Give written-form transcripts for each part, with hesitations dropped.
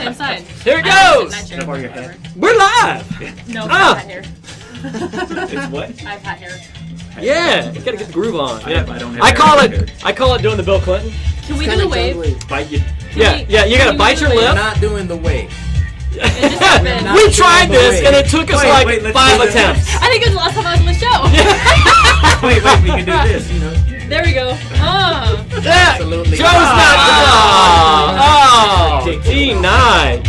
same side. Here it goes. Can I borrow your hair? We're live. No, I have hat hair. It's what? I have hat hair. Yeah, you gotta get the groove on. Yeah. I don't have I call hair. it doing the Bill Clinton. Can we do the wave? Bite you. Yeah, you gotta bite your lip. We're not doing the wave. It just happened. Not We doing tried the this wave. and it took us Wait, let's 5 do this. attempts. I think it was the last time I was on the show. Wait, we can do this, you know. There we go. Oh. Yeah, Absolutely. Joe's not. Oh, D9.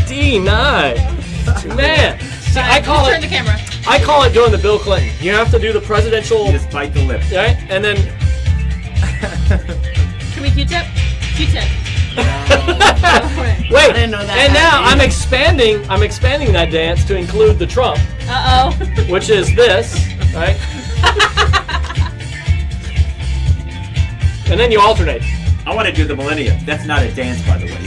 Man, see, I call Turn the it. camera. I call it doing the Bill Clinton. You have to do the presidential, You just bite the lip. right? And then. Can we Q-tip? Q-tip. Wait, didn't know that and now happened. I'm expanding that dance to include the Trump, Uh-oh. which is this, right? And then you alternate. I want to do the millennium. That's not a dance, by the way.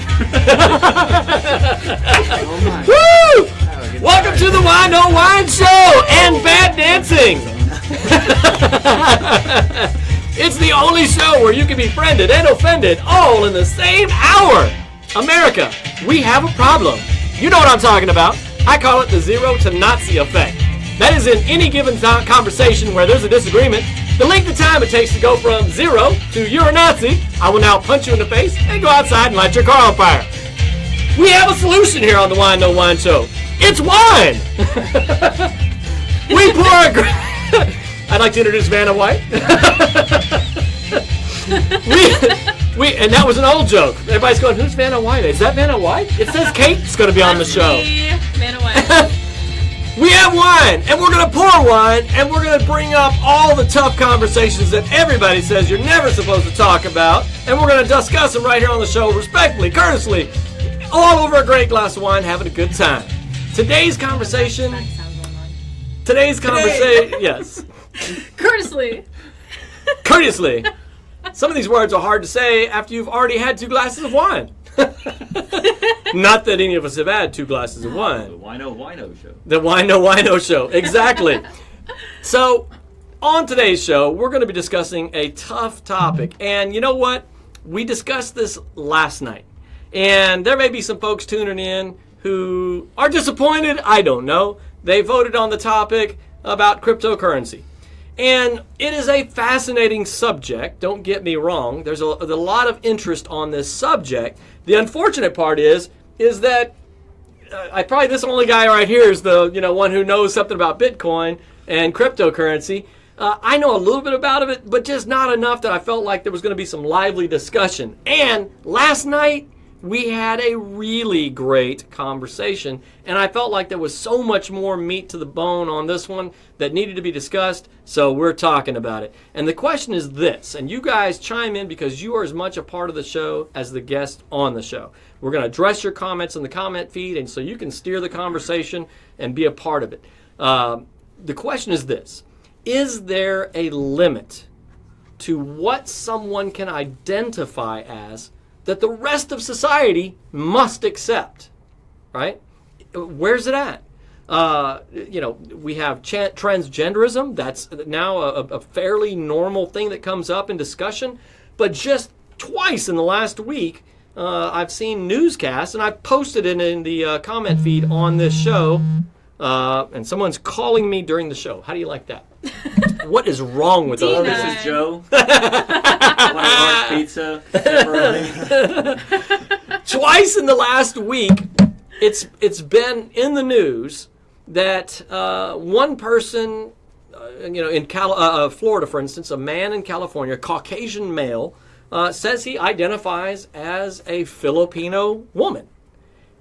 Oh my. Woo! That was a good Welcome start. to the Whine No Whine Show and bad dancing. It's the only show where you can be friended and offended all in the same hour. America, we have a problem. You know what I'm talking about. I call it the zero to Nazi effect. That is in any given conversation where there's a disagreement, the length of time it takes to go from 0 to you're a Nazi, I will now punch you in the face and go outside and light your car on fire. We have a solution here on the Whine No Whine Show. It's wine! We pour a I'd like to introduce Vanna White. And that was an old joke. Everybody's going, who's Vanna White? Is that Vanna White? It says Kate's going to be on the show. Man away. We have wine, and we're going to pour wine, and we're going to bring up all the tough conversations that everybody says you're never supposed to talk about, and we're going to discuss them right here on the show, respectfully, courteously, all over a great glass of wine, having a good time. Today's conversation, yes, Courteously. courteously. Some of these words are hard to say after you've already had 2 glasses of wine. Not that any of us have had 2 glasses of The wine. Wino Show. The Whine No Wino Show, exactly. So, on today's show, we're going to be discussing a tough topic. And you know what? We discussed this last night. And there may be some folks tuning in who are disappointed. I don't know. They voted on the topic about cryptocurrency. And it is a fascinating subject, don't get me wrong. There's a lot of interest on this subject. The unfortunate part is that probably this only guy right here is the one who knows something about Bitcoin and cryptocurrency. I know a little bit about it, but just not enough that I felt like there was going to be some lively discussion. And last night, we had a really great conversation, and I felt like there was so much more meat to the bone on this one that needed to be discussed, so we're talking about it. And the question is this, and you guys chime in because you are as much a part of the show as the guest on the show. We're going to address your comments in the comment feed, and so you can steer the conversation and be a part of it. The question is this: is there a limit to what someone can identify as that the rest of society must accept, right? Where's it at? We have transgenderism. That's now a fairly normal thing that comes up in discussion. But just twice in the last week, I've seen newscasts, and I've posted it in the comment feed on this show, and someone's calling me during the show. How do you like that? What is wrong with Hello, us? this is Joe. Want a large pizza? Pepperoni? Twice in the last week, it's been in the news that one person, in Florida, for instance, a man in California, a Caucasian male, says he identifies as a Filipino woman,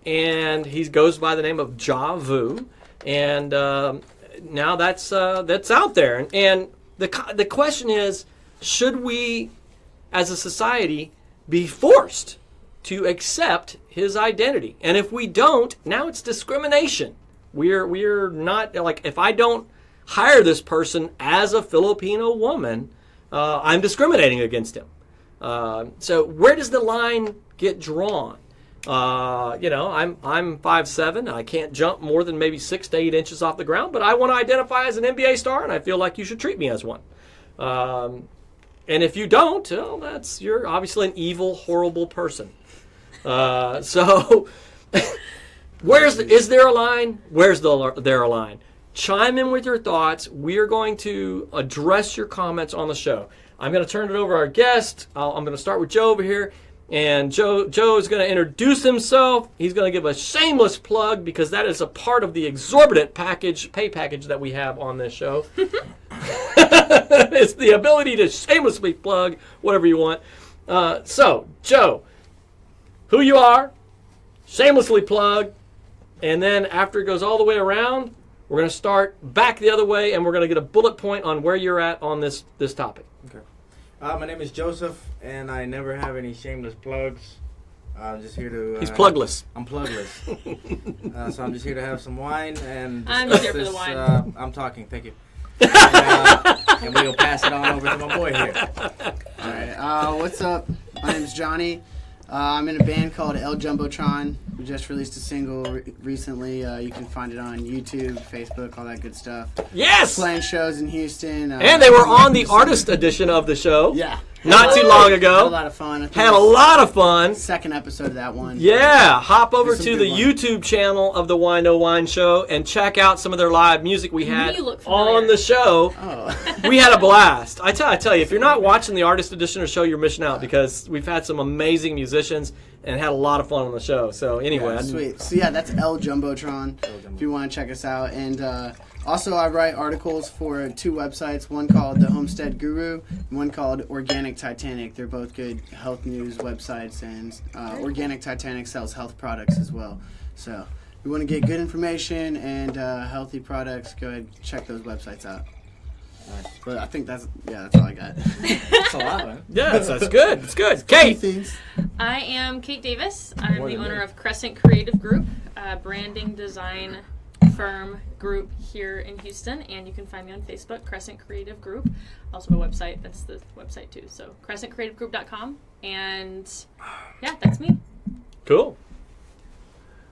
and he goes by the name of Javu, and now that's out there, and the question is, should we, as a society, be forced to accept his identity? And if we don't, now it's discrimination. We're not, like, if I don't hire this person as a Filipino woman, I'm discriminating against him. So where does the line get drawn? I'm 5'7". I can't jump more than maybe 6 to 8 inches off the ground, but I want to identify as an NBA star, and I feel like you should treat me as one. And if you don't, you're obviously an evil, horrible person. So Is there a line? Where's there a line? Chime in with your thoughts. We are going to address your comments on the show. I'm going to turn it over to our guest. I'm going to start with Joe over here. And Joe is going to introduce himself. He's going to give a shameless plug because that is a part of the exorbitant pay package that we have on this show. It's the ability to shamelessly plug whatever you want. So, Joe, who you are, shamelessly plug, and then after it goes all the way around, we're going to start back the other way, and we're going to get a bullet point on where you're at on this topic. Okay. My name is Joseph, and I never have any shameless plugs. I'm just here to... He's plugless. I'm plugless. So I'm just here to have some wine and I'm discuss here for the this, wine. I'm talking, thank you. And we'll pass it on over to my boy here. All right. What's up? My name's Johnny. I'm in a band called El Jumbotron. We just released a single recently. You can find it on YouTube, Facebook, all that good stuff. Yes! Playing shows in Houston. And they were on the artist edition of the show. Yeah. Not too long Had a ago. lot of fun. I think Had a it was lot of fun. the second episode of that one. Yeah, hop over There's some to the good ones. YouTube channel of the Whine No Wine Show and check out some of their live music we had You look familiar. on the show. Oh. We had a blast. I tell you, if you're not watching the artist edition of the show, you're missing out because we've had some amazing musicians and had a lot of fun on the show. So anyway, Sweet. So yeah, that's El Jumbotron. If you want to check us out, and also I write articles for 2 websites. One called The Homestead Guru, and one called Organic Titanic. They're both good health news websites, and Organic Titanic sells health products as well. So if you want to get good information and healthy products, go ahead and check those websites out. But I think that's all I got. That's a lot, man. yes, that's good. It's good. Two Kate. things. I am Kate Davis. I'm More the than owner me. of Crescent Creative Group, a branding design firm group here in Houston, and you can find me on Facebook, Crescent Creative Group. Also have a website. That's the website too. So crescentcreativegroup.com, and yeah, that's me. Cool.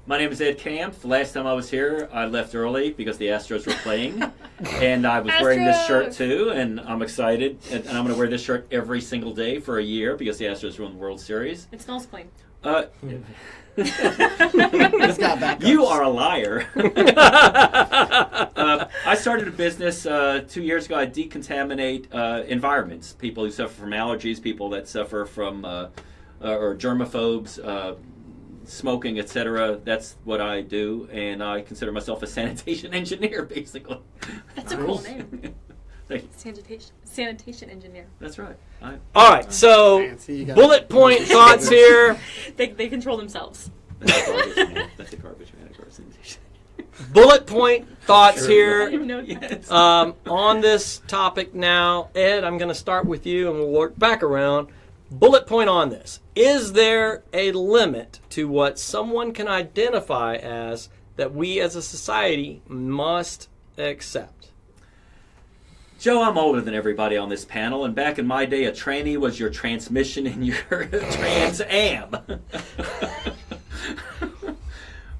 My name is Ed Kampf. Last time I was here, I left early because the Astros were playing, and I was wearing this shirt Astros! too, and I'm excited. And I'm going to wear this shirt every single day for a year because the Astros won the World Series. It smells clean. He's got backups. You are a liar. I started a business 2 years ago. I decontaminate environments. People who suffer from allergies, people that suffer from or germaphobes, smoking, etc. That's what I do, and I consider myself a sanitation engineer, basically. That's a cool name. Thank you. Sanitation engineer. That's right. All right, so Fancy, you got bullet point thoughts here. They control themselves. That's a garbage man. That's a garbage man. Of course. Bullet point thoughts I here. didn't even know Yes. On this topic now. Ed, I'm going to start with you and we'll work back around. Bullet point on this. Is there a limit to what someone can identify as that we as a society must accept? Joe, I'm older than everybody on this panel, and back in my day, a tranny was your transmission in your Trans Am.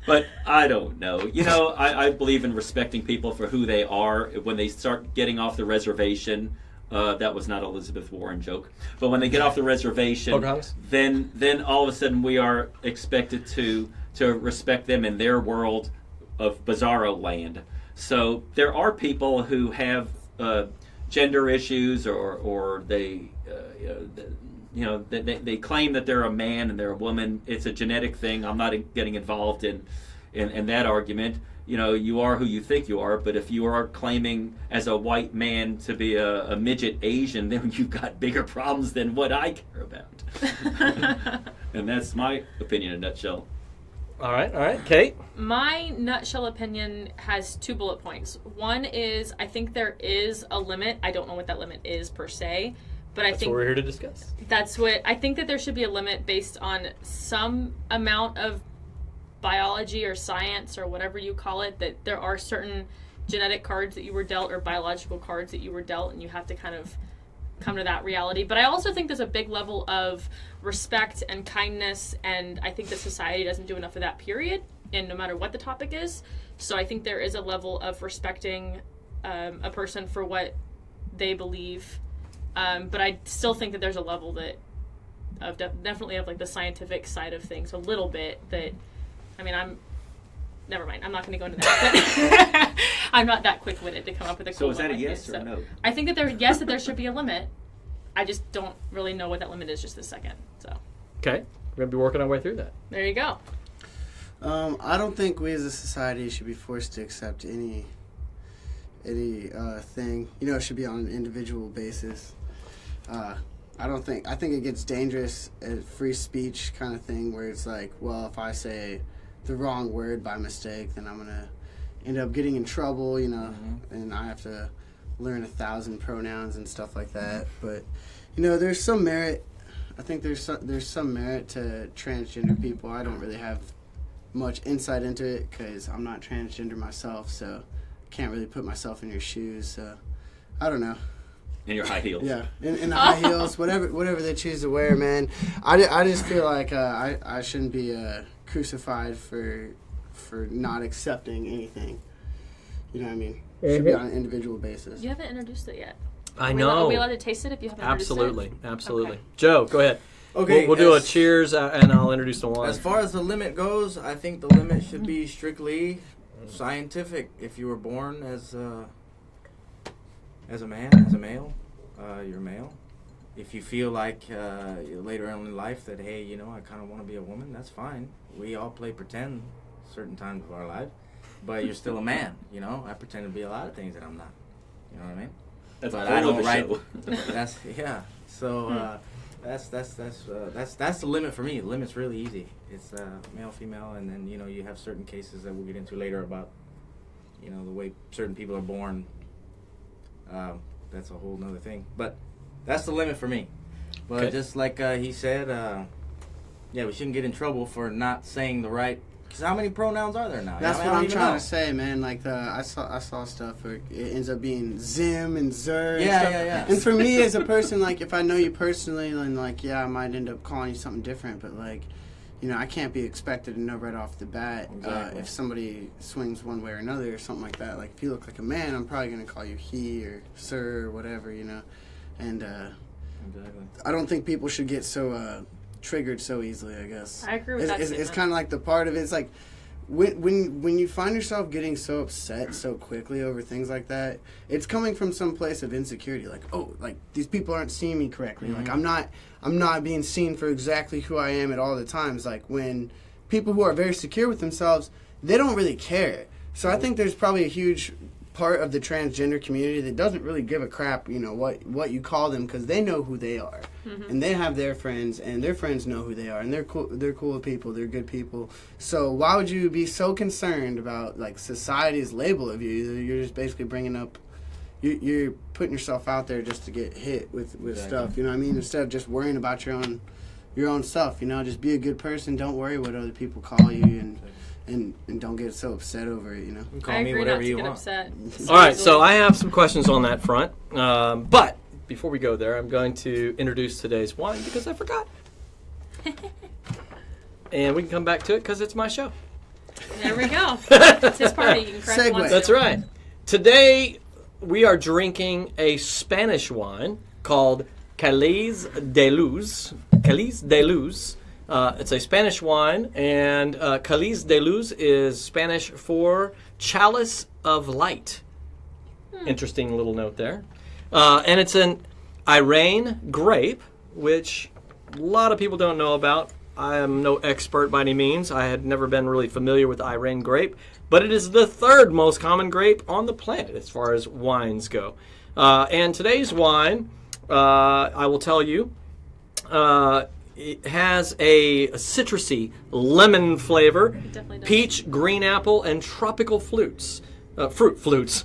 But I don't know. You know, I believe in respecting people for who they are. When they start getting off the reservation, that was not Elizabeth Warren joke. But when they get off the reservation, Pocahontas? then all of a sudden we are expected to respect them in their world of bizarro land. So there are people who have gender issues, or they they claim that they're a man and they're a woman. It's a genetic thing. I'm not getting involved in that argument. You know, you are who you think you are, but if you are claiming as a white man to be a midget Asian, then you've got bigger problems than what I care about. And that's my opinion in a nutshell. All right, Kate. My nutshell opinion has 2 bullet points. One is I think there is a limit. I don't know what that limit is per se, but I That's think what we're here to discuss. that's what I think that there should be a limit based on some amount of biology or science or whatever you call it, that there are certain genetic cards that you were dealt or biological cards that you were dealt, and you have to kind of come to that reality. But I also think there's a big level of respect and kindness, and I think that society doesn't do enough of that, period, and no matter what the topic is. So I think there is a level of respecting a person for what they believe, but I still think that there's a level that definitely of like the scientific side of things a little bit, that I mean, never mind. I'm not going to go into that. But I'm not that quick-witted to come up with a So cool is that one a like yes this, or so no? I think that there should be a limit. I just don't really know what that limit is just this second. So Okay, we're going to be working our way through that. there you go. I don't think we as a society should be forced to accept any thing. You know, it should be on an individual basis. I think it gets dangerous at free speech kind of thing where it's like, well, if I say the wrong word by mistake, then I'm going to end up getting in trouble, you know, and I have to learn 1,000 pronouns and stuff like that. But, you know, there's some merit. I think there's some merit to transgender people. I don't really have much insight into it because I'm not transgender myself, so can't really put myself in your shoes. So I don't know. In your high heels. Yeah, in the high heels, whatever they choose to wear, man. I just feel like I shouldn't be crucified for not accepting anything. You know what I mean? It should be on an individual basis. You haven't introduced it yet. I Are know. we allowed to taste it if you haven't Absolutely, introduced it? absolutely. Okay. Joe, go ahead. Okay, We'll do a as- cheers and I'll introduce the wine. As far as the limit goes, I think the limit should be strictly scientific. If you were born as a man, as a male, you're male. If you feel like later on in life that, hey, you know, I kind of want to be a woman, that's fine. We all play pretend certain times of our life, but you're still a man, you know. I pretend to be a lot of things that I'm not. You know what I mean? That's But a I whole don't other write. show. That's yeah. So that's the limit for me. The limit's really easy. It's male, female, and then you know you have certain cases that we'll get into later about you know the way certain people are born. That's a whole nother thing. But that's the limit for me. But Okay. just like he said, yeah, we shouldn't get in trouble for not saying the right. Because how many pronouns are there now? That's I what don't I'm even trying know. to say, man. Like I saw stuff where it ends up being Zim and Zer. And Yeah, stuff. yeah. And for me as a person, like if I know you personally, then like yeah, I might end up calling you something different. But like, you know, I can't be expected to know right off the bat Exactly. if somebody swings one way or another or something like that. Like if you look like a man, I'm probably gonna call you he or sir or whatever, you know. And Exactly. I don't think people should get so triggered so easily. I guess I agree with that It's statement. kind of like the part of it. It's like. When you find yourself getting so upset so quickly over things like that, it's coming from some place of insecurity. Like, oh, like these people aren't seeing me correctly. Mm-hmm. Like I'm not being seen for exactly who I am at all the times. Like when people who are very secure with themselves, they don't really care. So I think there's probably a huge part of the transgender community that doesn't really give a crap, you know, what you call them because they know who they are. And they have their friends, and their friends know who they are, and they're cool people, they're good people. So why would you be so concerned about like society's label of you? You're just basically bringing up, you're putting yourself out there just to get hit with Exactly. stuff. You know what I mean? Instead of just worrying about your own stuff. You know, just be a good person. Don't worry what other people call you, and don't get so upset over it. You know. You can call I me agree whatever not to you get want. upset. All right, so I have some questions on that front. But before we go there, I'm going to introduce today's wine because I forgot. And we can come back to it because it's my show. There we go. It's his party. You can correct Segue. once That's in. right. Today, we are drinking a Spanish wine called Caliz de Luz. Caliz de Luz. It's a Spanish wine, and Caliz de Luz is Spanish for chalice of light. Interesting little note there. And it's an Irene grape, which a lot of people don't know about. I am no expert by any means. I had never been really familiar with Irene grape, but it is the third most common grape on the planet as far as wines go. And today's wine, I will tell you, it has a citrusy lemon flavor, definitely does. peach, green apple, and tropical fruits. Fruits.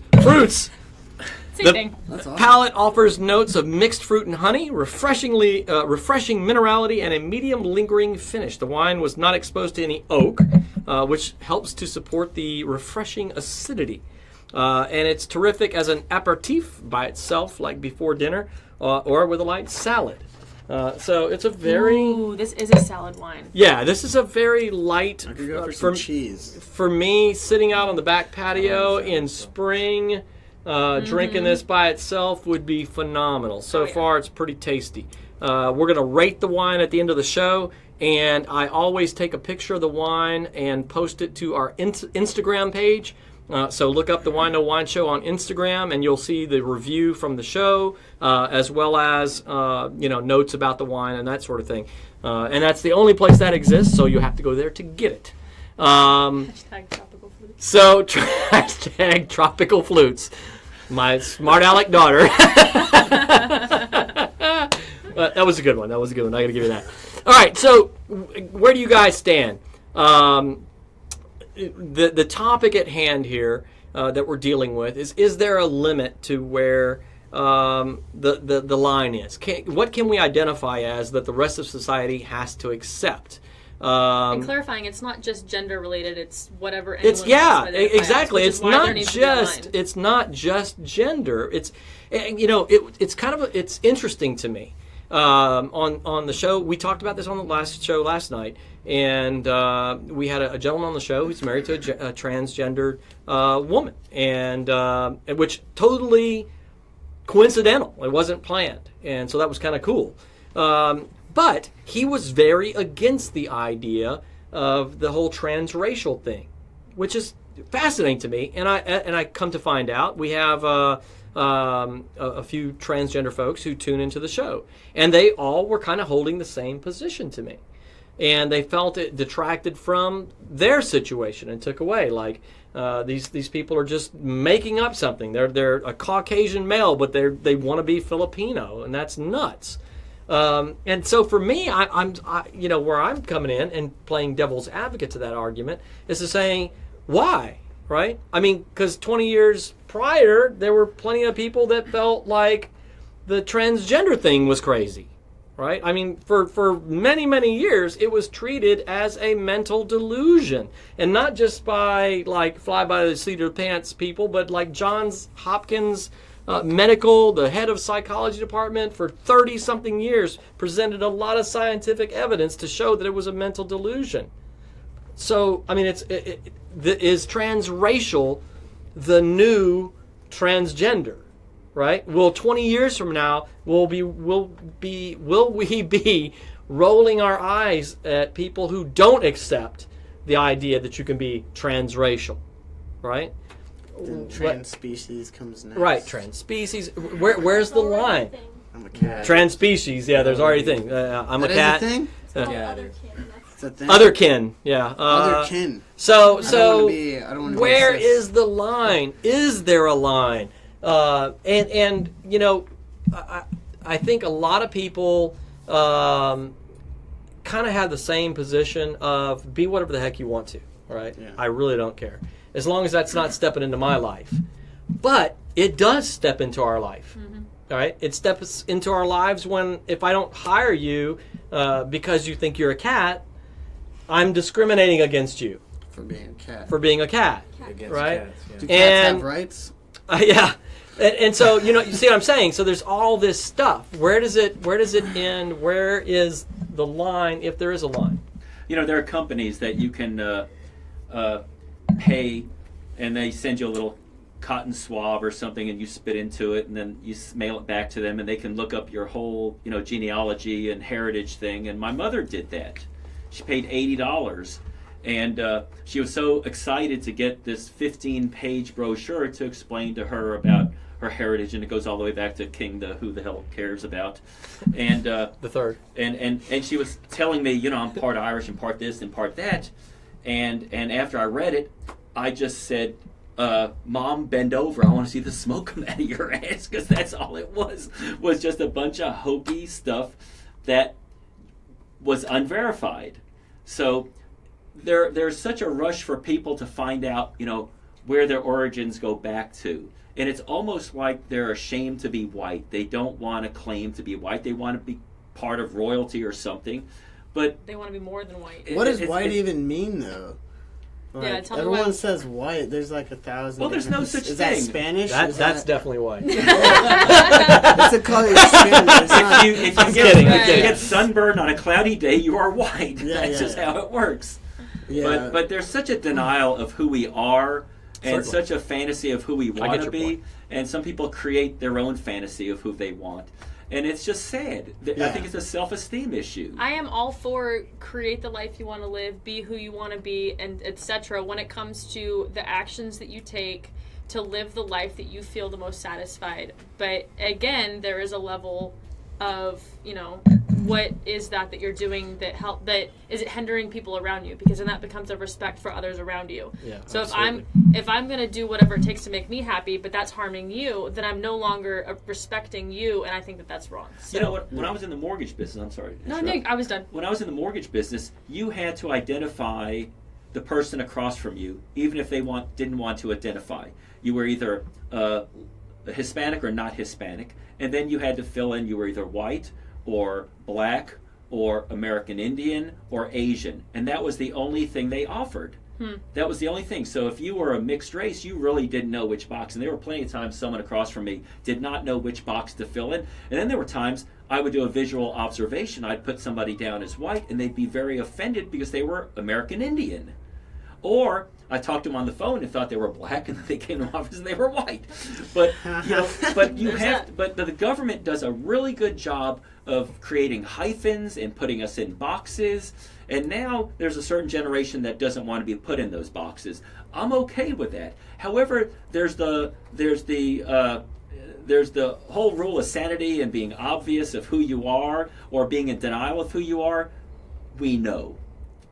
Same The thing. That's awesome. palate offers notes of mixed fruit and honey, refreshing minerality, and a medium lingering finish. The wine was not exposed to any oak, which helps to support the refreshing acidity. And it's terrific as an aperitif by itself, like before dinner, or with a light salad. So it's a very... Ooh, this is a salad wine. Yeah, this is a very light... I could go for for some cheese. for me, sitting out on the back patio in spring, drinking this by itself would be phenomenal. So Oh, yeah. far, it's pretty tasty. We're going to rate the wine at the end of the show, and I always take a picture of the wine and post it to our Instagram page. So look up the Wine No Wine Show on Instagram, and you'll see the review from the show, as well as notes about the wine and that sort of thing. And that's the only place that exists, so you have to go there to get it. Hashtag tropical flutes. So hashtag tropical flutes. My smart aleck daughter. That was a good one. I got to give you that. All right. So where do you guys stand? The topic at hand here that we're dealing with is there a limit to where the line is? What can we identify as that the rest of society has to accept? And clarifying, it's not just gender related; it's whatever. Exactly. It's not just gender. It's it's kind of it's interesting to me. On the show, we talked about this on the last show last night, and we had a gentleman on the show who's married to a transgendered woman, and which totally coincidental. It wasn't planned, and so that was kind of cool. But he was very against the idea of the whole transracial thing, which is fascinating to me. And I come to find out we have a few transgender folks who tune into the show, and they all were kind of holding the same position to me, and they felt it detracted from their situation and took away these people are just making up something. They're a Caucasian male, but they want to be Filipino, and that's nuts. And so for me, I'm where I'm coming in and playing devil's advocate to that argument is to saying, why, right? I mean, because 20 years prior, there were plenty of people that felt like the transgender thing was crazy, right? I mean, for many, many years, it was treated as a mental delusion, and not just by fly by the seat of the pants people, but like Johns Hopkins medical, the head of psychology department for 30-something years, presented a lot of scientific evidence to show that it was a mental delusion. So, I mean, is transracial the new transgender, right? Well, 20 years from now, will we be rolling our eyes at people who don't accept the idea that you can be transracial, right? Then trans species comes next. Right, trans species. Where's the line? I'm a cat. Trans species, yeah, there's already a thing. I'm a cat. That is a thing? Yeah, Other kin. It's a thing? Other kin, yeah. Other kin. So I don't wanna be where racist. is the line? Is there a line? And I think a lot of people kind of have the same position of be whatever the heck you want to, right? Yeah. I really don't care. As long as that's not stepping into my life. But it does step into our life. Mm-hmm. All right? It steps into our lives if I don't hire you because you think you're a cat, I'm discriminating against you. For being a cat. For being a cat. Against Right? cats, yeah. Do cats have rights? Yeah. And so, you see what I'm saying? So there's all this stuff. Where does it end? Where is the line, if there is a line? There are companies that you can pay, and they send you a little cotton swab or something, and you spit into it, and then you mail it back to them, and they can look up your whole genealogy and heritage thing. And my mother did that. She paid $80, and she was so excited to get this 15-page brochure to explain to her about her heritage, and it goes all the way back to King the Who the Hell Cares About, and the third. And she was telling me, I'm part Irish and part this and part that. And after I read it, I just said, Mom, bend over. I want to see the smoke come out of your ass, because that's all it was just a bunch of hokey stuff that was unverified. So there's such a rush for people to find out, where their origins go back to. And it's almost like they're ashamed to be white. They don't want to claim to be white. They want to be part of royalty or something. But they want to be more than white. What does white even mean, though? Yeah, tell me everyone why. says white. There's 1,000. Well, there's no such Is thing. that Spanish? That's definitely white. It's a color of skin. It's not. If I'm you kidding. get sunburned on a cloudy day, you are white. Yeah, That's yeah, just how it works. Yeah. But there's such a denial of who we are, and Certainly. such a fantasy of who we want get to your be. point. And some people create their own fantasy of who they want. and it's just sad. I think it's a self-esteem issue. I am all for create the life you want to live, be who you want to be, and etc. when it comes to the actions that you take to live the life that you feel the most satisfied. But again, there is a level of, what is that you're doing that is it hindering people around you, because then that becomes a respect for others around you. Yeah, so absolutely. if I'm going to do whatever it takes to make me happy, but that's harming you, then I'm no longer respecting you, and I think that's wrong. So, when I was in the mortgage business, I'm sorry. No, I was done. When I was in the mortgage business, you had to identify the person across from you, even if they didn't want to identify. You were either Hispanic or not Hispanic, and then you had to fill in you were either white or black or American Indian or Asian, and that was the only thing they offered. That was the only thing. So if you were a mixed race, you really didn't know which box, and there were plenty of times someone across from me did not know which box to fill in, and then there were times I would do a visual observation. I'd put somebody down as white, and they'd be very offended because they were American Indian. Or I talked to them on the phone and thought they were black, and then they came to my office and they were white. But but the government does a really good job of creating hyphens and putting us in boxes. And now there's a certain generation that doesn't want to be put in those boxes. I'm okay with that. However, there's the whole rule of sanity and being obvious of who you are or being in denial of who you are. We know,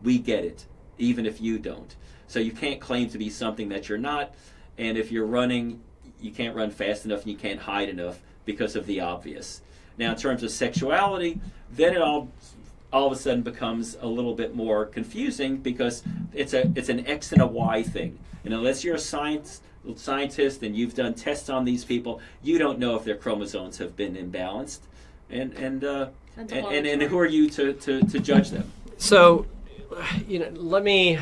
we get it, even if you don't. So you can't claim to be something that you're not, and if you're running, you can't run fast enough and you can't hide enough because of the obvious. Now, in terms of sexuality, then it all of a sudden becomes a little bit more confusing because it's an X and a Y thing. And unless you're a scientist and you've done tests on these people, you don't know if their chromosomes have been imbalanced. And who are you to judge them? So, let me,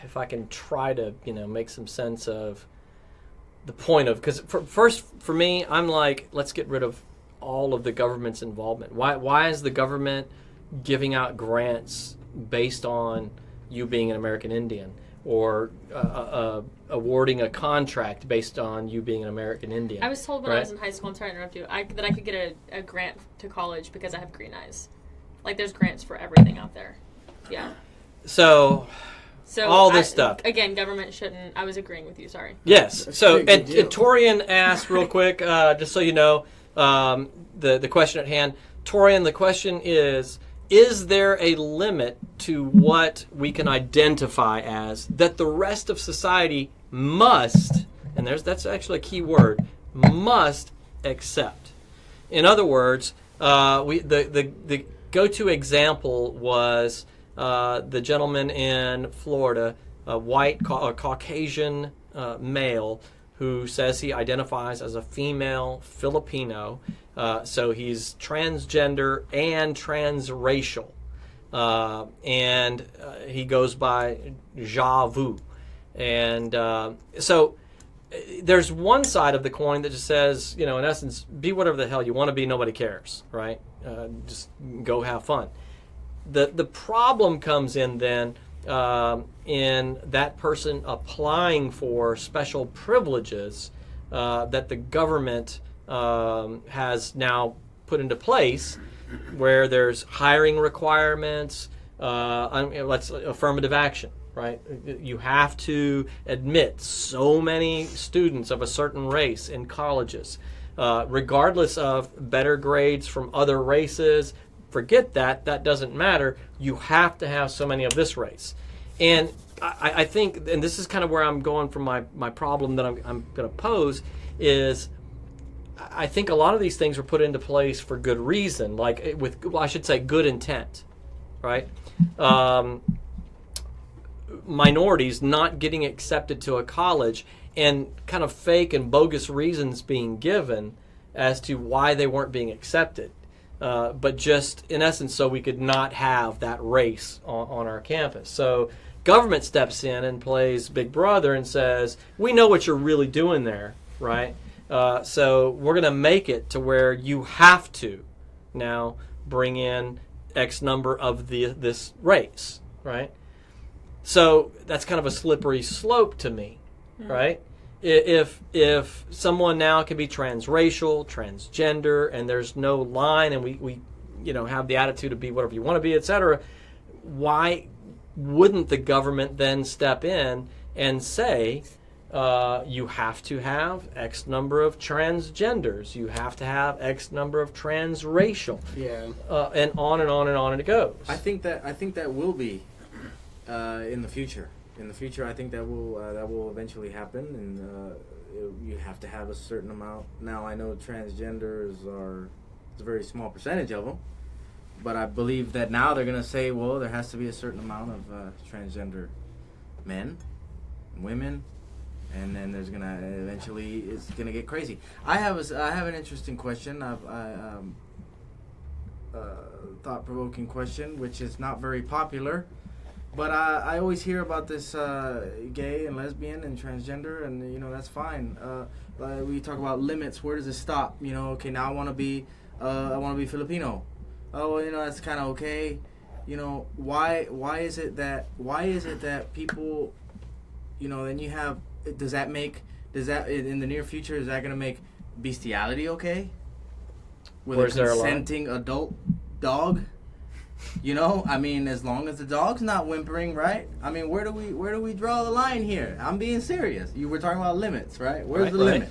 if I can try to, make some sense of the point of, because for me, I'm like, let's get rid of all of the government's involvement. Why is the government giving out grants based on you being an American Indian, or awarding a contract based on you being an American Indian? I was told when I was in high school, I'm sorry to interrupt you, that I could get a grant to college because I have green eyes. Like, there's grants for everything out there. Yeah. So all this stuff. Again, government shouldn't. I was agreeing with you. Sorry. Yes. So, and Torian asked real quick, just so you know, the question at hand. Torian, the question is there a limit to what we can identify as that the rest of society must, and that's actually a key word, must accept? In other words, the go-to example was the gentleman in Florida, a white Caucasian male who says he identifies as a female Filipino. So he's transgender and transracial. And he goes by Javu. And so there's one side of the coin that just says, in essence, be whatever the hell you want to be, nobody cares, right? Just go have fun. The problem comes in then in that person applying for special privileges that the government has now put into place, where there's hiring requirements, affirmative action, right? You have to admit so many students of a certain race in colleges, regardless of better grades from other races. Forget that doesn't matter. You have to have so many of this race. And I think, and this is kind of where I'm going from my problem that I'm going to pose, is I think a lot of these things were put into place for good reason, like I should say good intent, right? Minorities not getting accepted to a college and kind of fake and bogus reasons being given as to why they weren't being accepted. But just, in essence, so we could not have that race on our campus. So government steps in and plays Big Brother and says, we know what you're really doing there, right? So we're going to make it to where you have to now bring in X number of this race, right? So that's kind of a slippery slope to me, right? if someone now can be transracial, transgender, and there's no line, and we have the attitude to be whatever you want to be, etc., why wouldn't the government then step in and say, you have to have X number of transgenders, you have to have X number of transracial, and on and on and on and it goes. I think that will be in the future. In the future, I think that will eventually happen, and you have to have a certain amount. Now, I know transgenders it's a very small percentage of them, but I believe that now they're going to say, well, there has to be a certain amount of transgender men and women, and then there's going to eventually it's going to get crazy. I have an interesting question. Thought-provoking question, which is not very popular. But I always hear about this gay and lesbian and transgender, and that's fine. We talk about limits. Where does it stop? Okay, now I want to be Filipino. Oh, well, that's kind of okay. Why is it that people, then you have, does that in the near future, is that going to make bestiality okay? With Where's a consenting adult dog? As long as the dog's not whimpering, right? Where do we draw the line here? I'm being serious. You were talking about limits, right? Where's the limit?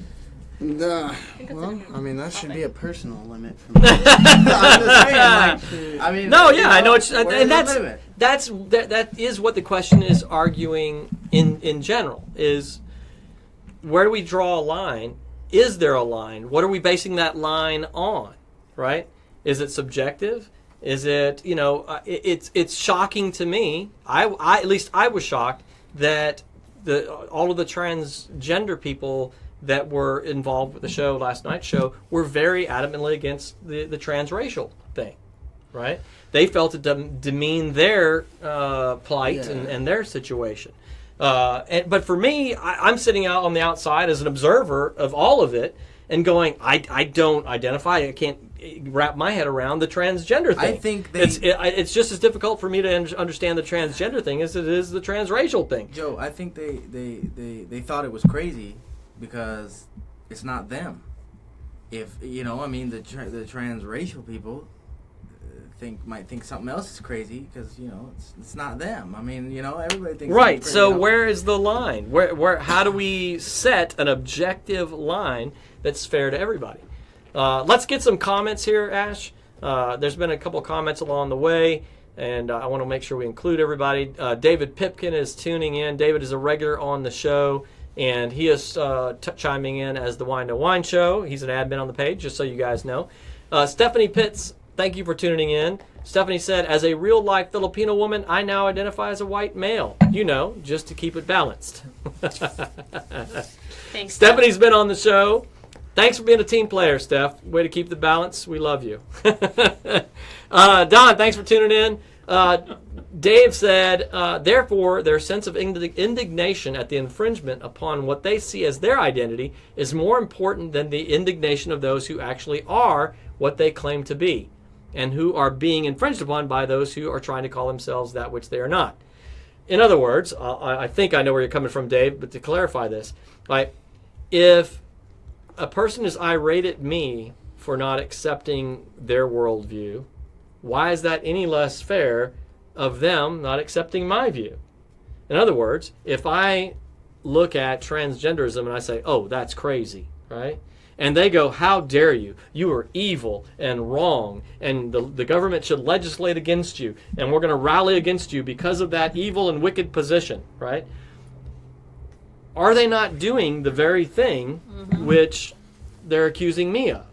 That should be a personal limit for me. I'm just saying, I know it's, and limit? that is what the question is arguing in general, is where do we draw a line? Is there a line? What are we basing that line on, right? Is it subjective? Is it, it's shocking to me. At least I was shocked that all of the transgender people that were involved with the show, last night's show, were very adamantly against the transracial thing, right? They felt it demean their plight and their situation. But for me, I'm sitting out on the outside as an observer of all of it and going, I don't identify, I can't wrap my head around the transgender thing. I think it's just as difficult for me to understand the transgender thing as it is the transracial thing. Joe, I think they thought it was crazy because it's not them. If the transracial people might think something else is crazy because it's not them. Everybody thinks right. Crazy. So where is the line? Where how do we set an objective line that's fair to everybody? Let's get some comments here, Ash. There's been a couple comments along the way, and I want to make sure we include everybody. David Pipkin is tuning in. David is a regular on the show, and he is chiming in as the Wine to Wine Show. He's an admin on the page, just so you guys know. Stephanie Pitts, thank you for tuning in. Stephanie said, as a real-life Filipino woman, I now identify as a white male. Just to keep it balanced. Thanks, Stephanie's been on the show. Thanks for being a team player, Steph. Way to keep the balance. We love you. Don, thanks for tuning in. Dave said, therefore, their sense of indignation at the infringement upon what they see as their identity is more important than the indignation of those who actually are what they claim to be and who are being infringed upon by those who are trying to call themselves that which they are not. In other words, I think I know where you're coming from, Dave, but to clarify this, if a person is irate at me for not accepting their worldview, why is that any less fair of them not accepting my view? In other words, if I look at transgenderism and I say, oh, that's crazy, right? And they go, how dare you? You are evil and wrong, and the government should legislate against you, and we're going to rally against you because of that evil and wicked position, right? Are they not doing the very thing which they're accusing me of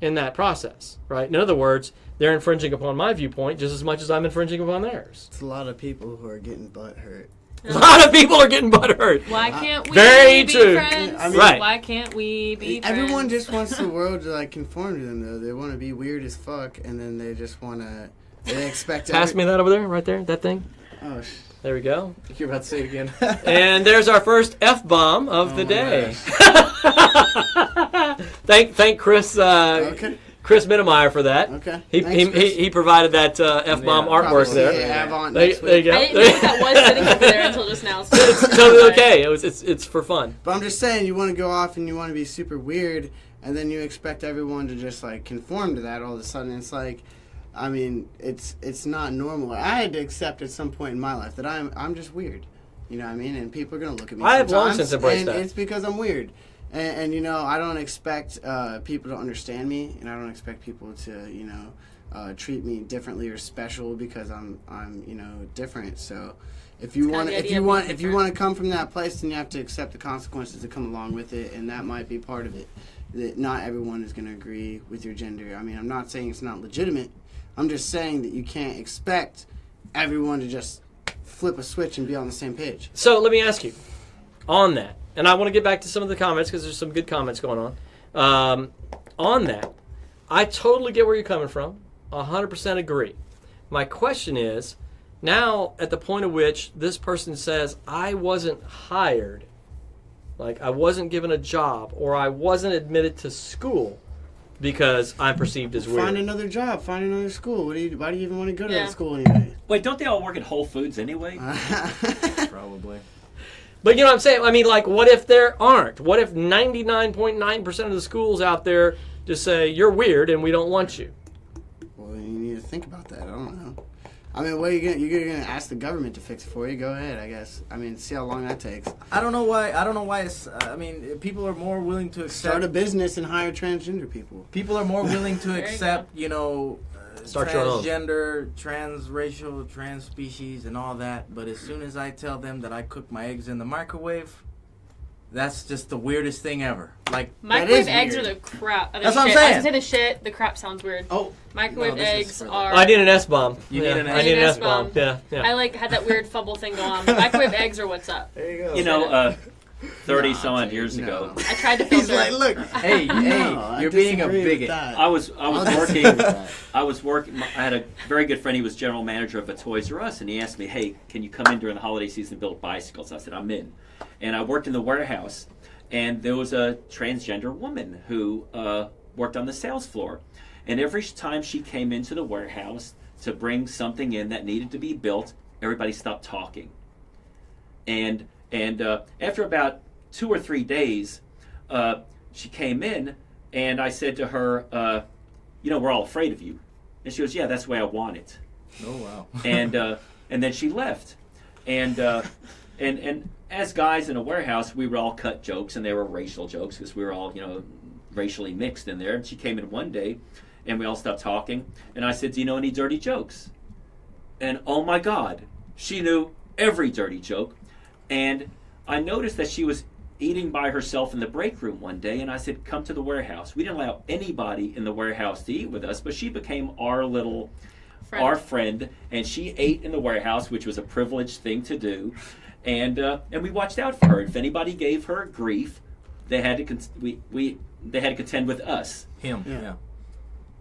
in that process, right? In other words, they're infringing upon my viewpoint just as much as I'm infringing upon theirs. It's a lot of people who are getting butt hurt. A lot of people are getting butt hurt. Why can't we Very be true. friends? Right. Why can't we be friends? Everyone just wants the world to conform to them, though. They want to be weird as fuck, and then they just want to. They expect. Pass me that over there, right there, that thing. Oh. There we go. You're about to say it again. And there's our first F-bomb of the day. Thank Chris. Chris Mittermeier for that. Okay. He, he provided that F-bomb artwork Probably there. see it Avon There, next there you week. go. I didn't know what that was sitting over there until just now. So It's totally okay. It's for fun. But I'm just saying, you want to go off and you want to be super weird, and then you expect everyone to just like conform to that all of a sudden. It's like, I mean, it's not normal. I had to accept at some point in my life that I'm just weird. You know what I mean? And people are gonna look at me. I have long sometimes, since embraced and that. it's because I'm weird. And you know, I don't expect people to understand me, and I don't expect people to, you know, treat me differently or special because I'm you know, different. So if you want to come from that place, then you have to accept the consequences that come along with it, and that might be part of it. That not everyone is going to agree with your gender. I mean, I'm not saying it's not legitimate. I'm just saying that you can't expect everyone to just flip a switch and be on the same page. So let me ask you on that, and I want to get back to some of the comments because there's some good comments going on. On that, I totally get where you're coming from. 100% agree. My question is, now at the point at which this person says, I wasn't hired, like I wasn't given a job, or I wasn't admitted to school because I'm perceived as weird. Find another job. Find another school. Why do you even want to go to Yeah. that school anyway? Wait, don't they all work at Whole Foods anyway? Probably. But you know what I'm saying? I mean, like, what if there aren't? What if 99.9% of the schools out there just say, you're weird and we don't want you? Well, you need to think about that. I don't know. I mean, what are you gonna? You're gonna ask the government to fix it for you? Go ahead, I guess. I mean, see how long that takes. I don't know why it's. I mean, people are more willing to accept. Start a business and hire transgender people. People are more willing to There you accept, you know, Start your own. transgender, transracial, trans species, and all that. But as soon as I tell them that I cook my eggs in the microwave, that's just the weirdest thing ever. Like, Microwave that is eggs weird. are the crap. That's what I'm shit. I was saying. gonna say the shit. The crap sounds weird. oh, Microwave No, this is eggs for the- are. I need an S-bomb. You need an I need an S-bomb. S-bomb. Yeah, yeah. I like had that weird fumble thing going on. But microwave eggs are what's up. There you go. You know, 30 Nah, some odd dude, years no. ago, I tried to He's filter. like, look. hey, I you're being a disagree with bigot. that. I was I'll working. disagree with that. I had a very good friend. He was general manager of a Toys R Us, and he asked me, "Hey, can you come in during the holiday season and build bicycles?" I said, "I'm in." And I worked in the warehouse, and there was a transgender woman who worked on the sales floor, and every time she came into the warehouse to bring something in that needed to be built, everybody stopped talking. And after about 2 or 3 days, she came in, and I said to her, "You know, we're all afraid of you." And she goes, "Yeah, that's the way I want it." Oh wow. And then she left, and as guys in a warehouse, we would all cut jokes, and they were racial jokes because we were all, you know, racially mixed in there. And she came in one day, and we all stopped talking, and I said, "Do you know any dirty jokes?" And oh my God, she knew every dirty joke. And I noticed that she was eating by herself in the break room one day, and I said, "Come to the warehouse." We didn't allow anybody in the warehouse to eat with us, but she became our friend, and she ate in the warehouse, which was a privileged thing to do, and we watched out for her. If anybody gave her grief, they had to they had to contend with us. Him. Yeah. Yeah.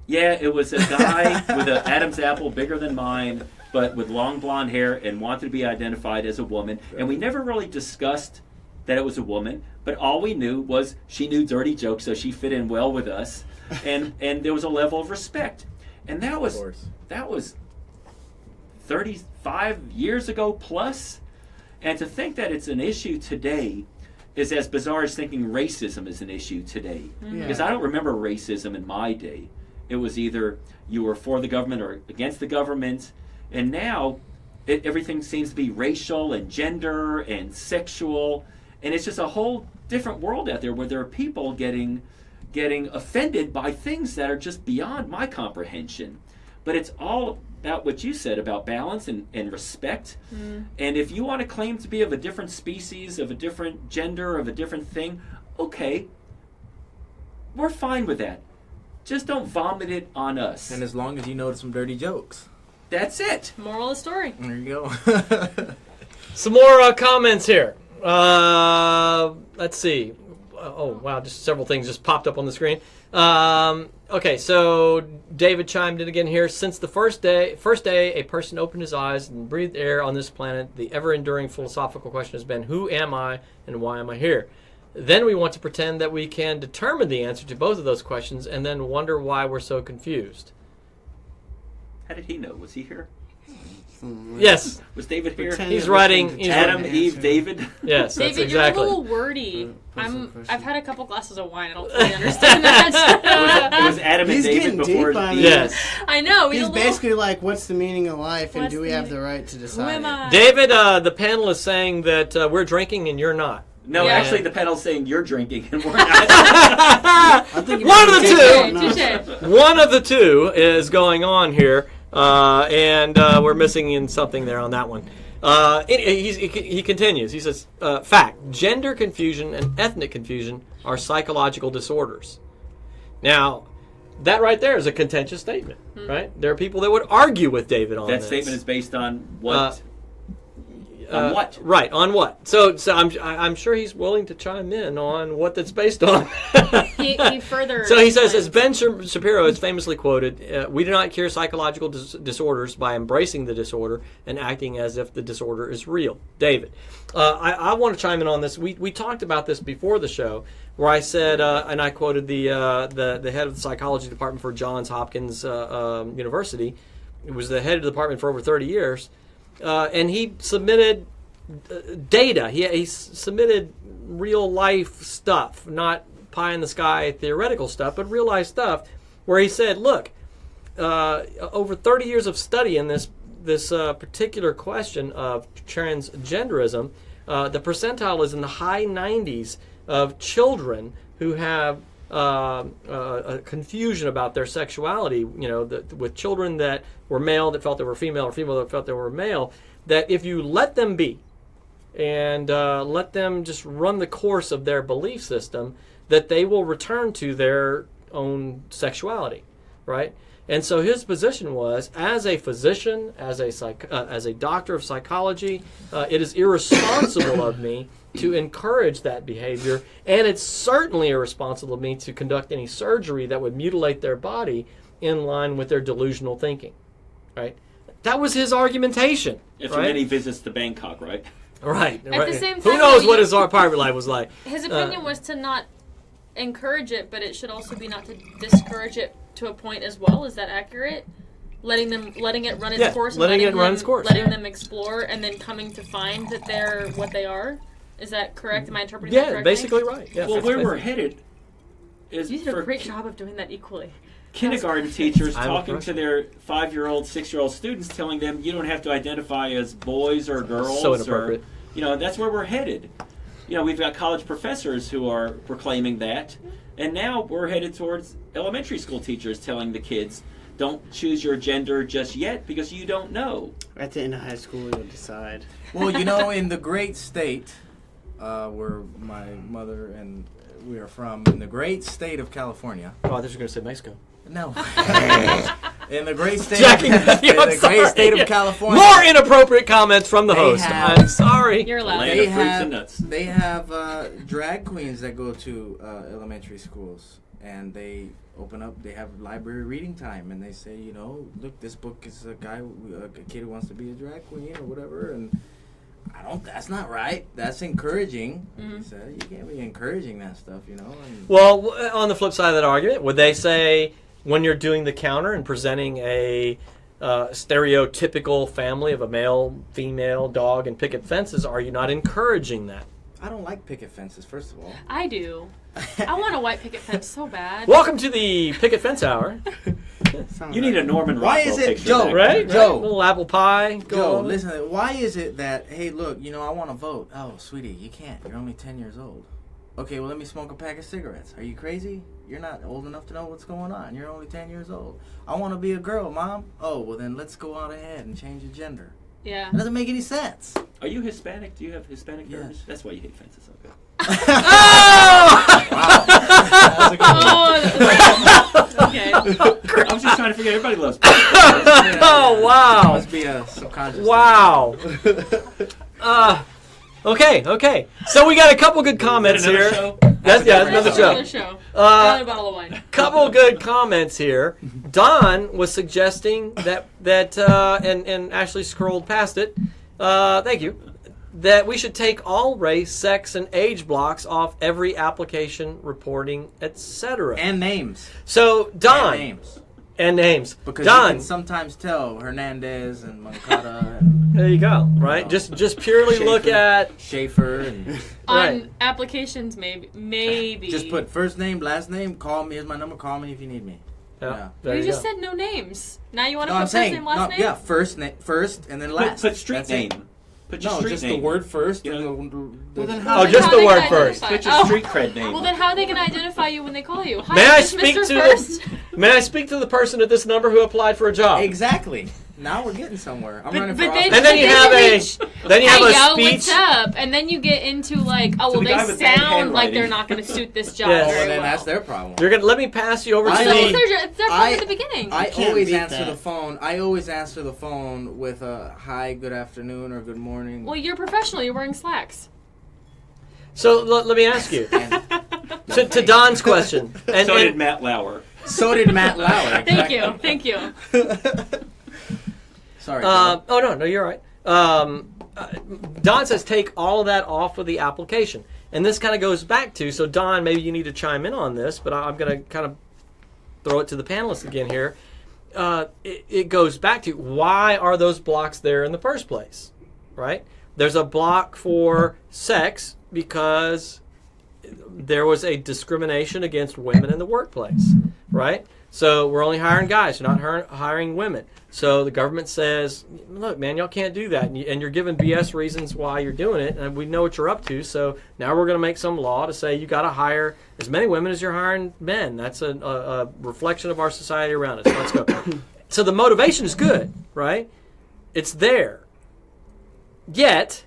Yeah, it was a guy with an Adam's apple bigger than mine, but with long blonde hair and wanted to be identified as a woman. And we never really discussed that it was a woman, but all we knew was she knew dirty jokes, so she fit in well with us, and there was a level of respect. And that was 35 years ago plus. And to think that it's an issue today is as bizarre as thinking racism is an issue today. Yeah. Because I don't remember racism in my day. It was either you were for the government or against the government. And now everything seems to be racial and gender and sexual. And it's just a whole different world out there where there are people getting offended by things that are just beyond my comprehension. But it's all about what you said about balance and respect. And if you want to claim to be of a different species, of a different gender, of a different thing, okay, we're fine with that. Just don't vomit it on us. And as long as you know some dirty jokes. That's it. Moral of the story. There you go. Some more comments here. Let's see. Oh, wow, just several things just popped up on the screen. Okay, so David chimed in again here. Since the first day a person opened his eyes and breathed air on this planet, the ever-enduring philosophical question has been, who am I and why am I here? Then we want to pretend that we can determine the answer to both of those questions and then wonder why we're so confused. How did he know? Was he here? Yes. Was David here? Pretend He's that we writing- can he's determine Adam, the Eve, answer. Yes, David. that's David, exactly. you're a little wordy. Question. I've had a couple glasses of wine. I don't fully understand that. It was Adam and He's David getting before. deep on Eve. it. Yes. I know. He's a little, basically like, what's the meaning of life, and What's do we the have the meaning- right to Who decide am it? I? David, the panel is saying that we're drinking and you're not. No, Yeah. actually, the panel's saying you're drinking and we're not. I think One of the two. Touche. One of the two is going on here, and we're missing in something there on that one. He continues. He says, fact, gender confusion and ethnic confusion are psychological disorders. Now, that right there is a contentious statement, right? There are people that would argue with David on That this. statement is based on what? On what? Right, on what? So I'm sure he's willing to chime in on what that's based on. He further. So he says, explains. as Ben Shapiro is famously quoted, we do not cure psychological disorders by embracing the disorder and acting as if the disorder is real. David, I want to chime in on this. We talked about this before the show, where I said, and I quoted the head of the psychology department for Johns Hopkins University. It was the head of the department for over 30 years. And he submitted data. He submitted real life stuff, not pie in the sky theoretical stuff, but real life stuff, where he said, "Look, over 30 years of study in this particular question of transgenderism, the percentile is in the high 90s of children who have a confusion about their sexuality, with children that were male that felt they were female, or female that felt they were male, that if you let them be and let them just run the course of their belief system, that they will return to their own sexuality, right? And so his position was, as a physician, as a doctor of psychology, it is irresponsible of me to encourage that behavior, and it's certainly irresponsible of me to conduct any surgery that would mutilate their body in line with their delusional thinking, right? That was his argumentation. After right? many visits to Bangkok, right? Right. At right. the same Who time, knows though, what his private life was like? His opinion was to not encourage it, but it should also be not to discourage it to a point as well. Is that accurate? Letting it run its course. And letting it run its course. Letting them explore, and then coming to find that they're what they are. Is that correct? Am I interpreting that correctly? Yeah, basically right. Yeah, Well, that's where we're basically- headed is You did a for great job of doing that equally. kindergarten teachers I'm talking impressed. to their 5-year-old, 6-year-old students, telling them you don't have to identify as boys or girls. So inappropriate. Or, that's where we're headed. We've got college professors who are proclaiming that, and now we're headed towards elementary school teachers telling the kids, don't choose your gender just yet because you don't know. At the end of high school, you'll decide. Well, in the great state where my mother and we are from, in the great state of California. Oh, I thought you were going to say Mexico. No. In the great state, Jackie Matthew, I'm in the great sorry. state of California. More inappropriate comments from the They host. have- I'm sorry. You're allowed. Land They of fruits have, and nuts. they have drag queens that go to elementary schools, and they open up. They have library reading time, and they say, look, this book is a kid who wants to be a drag queen or whatever, and that's not right. That's encouraging. Mm-hmm. So you can't be encouraging that stuff, And, Well, on the flip side of that argument, would they say when you're doing the counter and presenting a stereotypical family of a male, female, dog, and picket fences, are you not encouraging that? I don't like picket fences, first of all. I do. I want a white picket fence so bad. Welcome to the Picket Fence Hour. You need a Norman Why Rockwell is it picture Joe? back Right? there. Joe. Right? Little apple pie. Joe, listen, why is it that, hey, look, I want to vote. Oh, sweetie, you can't. You're only 10 years old. Okay, well, let me smoke a pack of cigarettes. Are you crazy? You're not old enough to know what's going on. You're only 10 years old. I want to be a girl, Mom. Oh, well, then let's go on ahead and change your gender. Yeah. It doesn't make any sense. Are you Hispanic? Do you have Hispanic Yes. heritage? That's why you hate fences. Okay. Oh, okay. I was just trying to figure out. Everybody loves fences. Oh, wow. Must be a subconscious. Wow. Okay. So we got a couple good comments Another here. show? That's another Another show. show. Another bottle of wine. Couple good comments here. Don was suggesting that and Ashley scrolled past it. Thank you. that we should take all race, sex, and age blocks off every application, reporting, etc. And names. So, Don. And names. And names. Because Don. you can sometimes tell Hernandez and Moncada and There you go. Right. Just purely look Schaefer. at. Schaefer and On Right. applications, maybe. just put first name, last name, call me, here's my number, call me if you need me. Yeah. There You you just go. said no names. Now you want to No, put I'm first saying, name, last name? yeah, first and then last. Put street That's name. it. Put your No, street just name. the word first. You and know, Well, then Well, how? then just how the they word gonna first. identify- Put your Oh. street cred name. Well, then how are they going to identify you when they call you? Hi, May I this is speak Mr. to First. May I speak to the person at this number who applied for a job? Exactly. Now we're getting somewhere. I'm running for But office. And then you have then you have Hey, a yo, speech. what's up? And then you get into like, oh, So well, the guy they with bad sound like handwriting. they're not going to suit this job Yes. Well, very then well. that's their problem. You're gonna let me pass you over to I No, mean, it's the. their problem at the beginning. I can't always beat answer that. the phone. I always answer the phone with a hi, good afternoon, or good morning. Well, you're professional. You're wearing slacks. So let me ask you And to Don's question. And, So and- did Matt Lauer. so did Matt Lauer. Thank you. Thank you. Sorry. no, you're right. Don says take all of that off of the application, and this kind of goes back to. So Don, maybe you need to chime in on this, but I'm going to kind of throw it to the panelists again here. It goes back to why are those blocks there in the first place, right? There's a block for sex because there was a discrimination against women in the workplace, right? So we're only hiring guys, we're not hiring women. So the government says, look, man, y'all can't do that. And you're giving BS reasons why you're doing it, and we know what you're up to. So now we're going to make some law to say you got to hire as many women as you're hiring men. That's a reflection of our society around us. Let's go. So the motivation is good, right? It's there. Yet,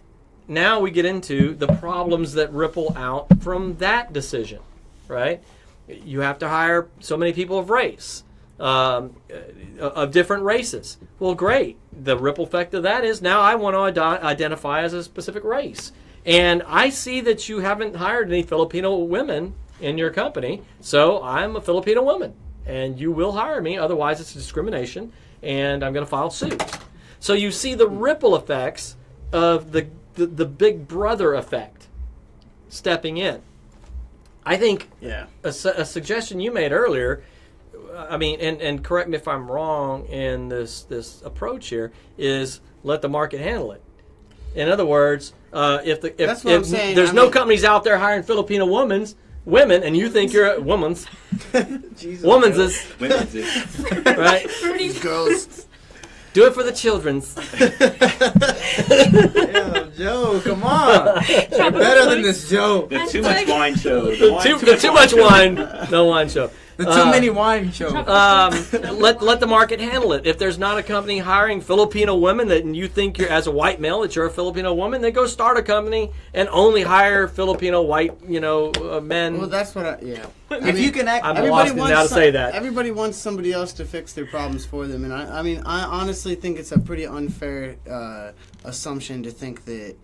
now we get into the problems that ripple out from that decision, right? You have to hire so many people of race, of different races. Well, great. The ripple effect of that is now I want to identify as a specific race. And I see that you haven't hired any Filipino women in your company, so I'm a Filipino woman. And you will hire me, otherwise it's discrimination, and I'm going to file suit. So you see the ripple effects of the big brother effect stepping in. I think a suggestion you made earlier, I mean, and correct me if I'm wrong in this approach here, is let the market handle it. In other words, if That's what I'm saying. there's I no mean- companies out there hiring Filipino women, and you think you're a woman's, Jesus, woman's Joe. is, Women's is. right? These girls. Do it for the children's. Yeah, Joe, come on. You're better than this, Joe. The Too Much Wine Show. The too much wine, no wine show. The too many wine show. Let the market handle it. If there's not a company hiring Filipino women that you think you're as a white male that you're a Filipino woman, then go start a company and only hire Filipino white men. Well, that's what I If you can act, I'm lost in how to say that. Everybody wants somebody else to fix their problems for them, and I mean, I honestly think it's a pretty unfair assumption to think that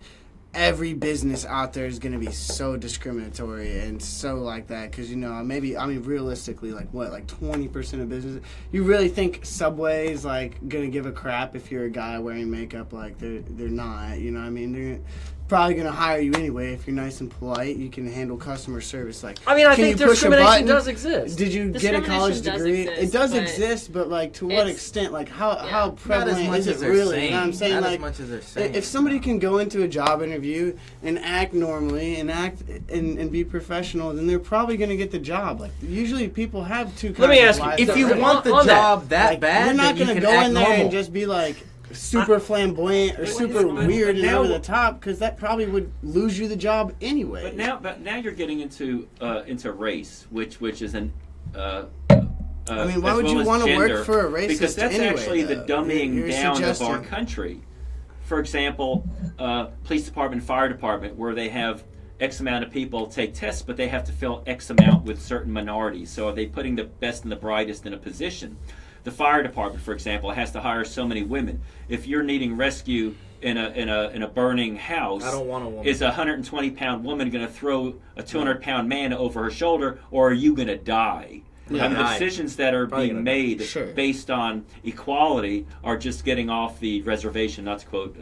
every business out there is going to be so discriminatory and so like that, because realistically, like 20% of business, you really think Subway is like going to give a crap if you're a guy wearing makeup? Like they're not, they're probably going to hire you anyway if you're nice and polite. You can handle customer service. Like, I mean, I can think you push a discrimination button? does exist. Did you get a college degree? It does exist, but like to what it's- extent? Like how not as prevalent much is as it they're really? saying. You know what I'm saying? Not Like as much as they're saying. if somebody can go into a job interview and act normally and act and be professional, then they're probably going to get the job. Like usually people have two kinds Let me of ask you, lives. if you on- want the on that, job that Like, bad, you're not then you going to can go act in there normal. and just be like super flamboyant or super weird and over the top, because that probably would lose you the job anyway. But now you're getting into race, which is an. I mean, why as would well you as want to work gender, for a racist because that's anyway, actually the though? dumbing You're down of our suggesting- country. For example, police department, fire department, where they have X amount of people take tests, but they have to fill X amount with certain minorities. So are they putting the best and the brightest in a position? The fire department, for example, has to hire so many women. If you're needing rescue in a burning house, I don't want a woman. is a 120-pound woman going to throw a 200-pound man over her shoulder, or are you going to die? Yeah, And the die. decisions that are Probably being gonna made Sure. based on equality are just getting off the reservation, not to quote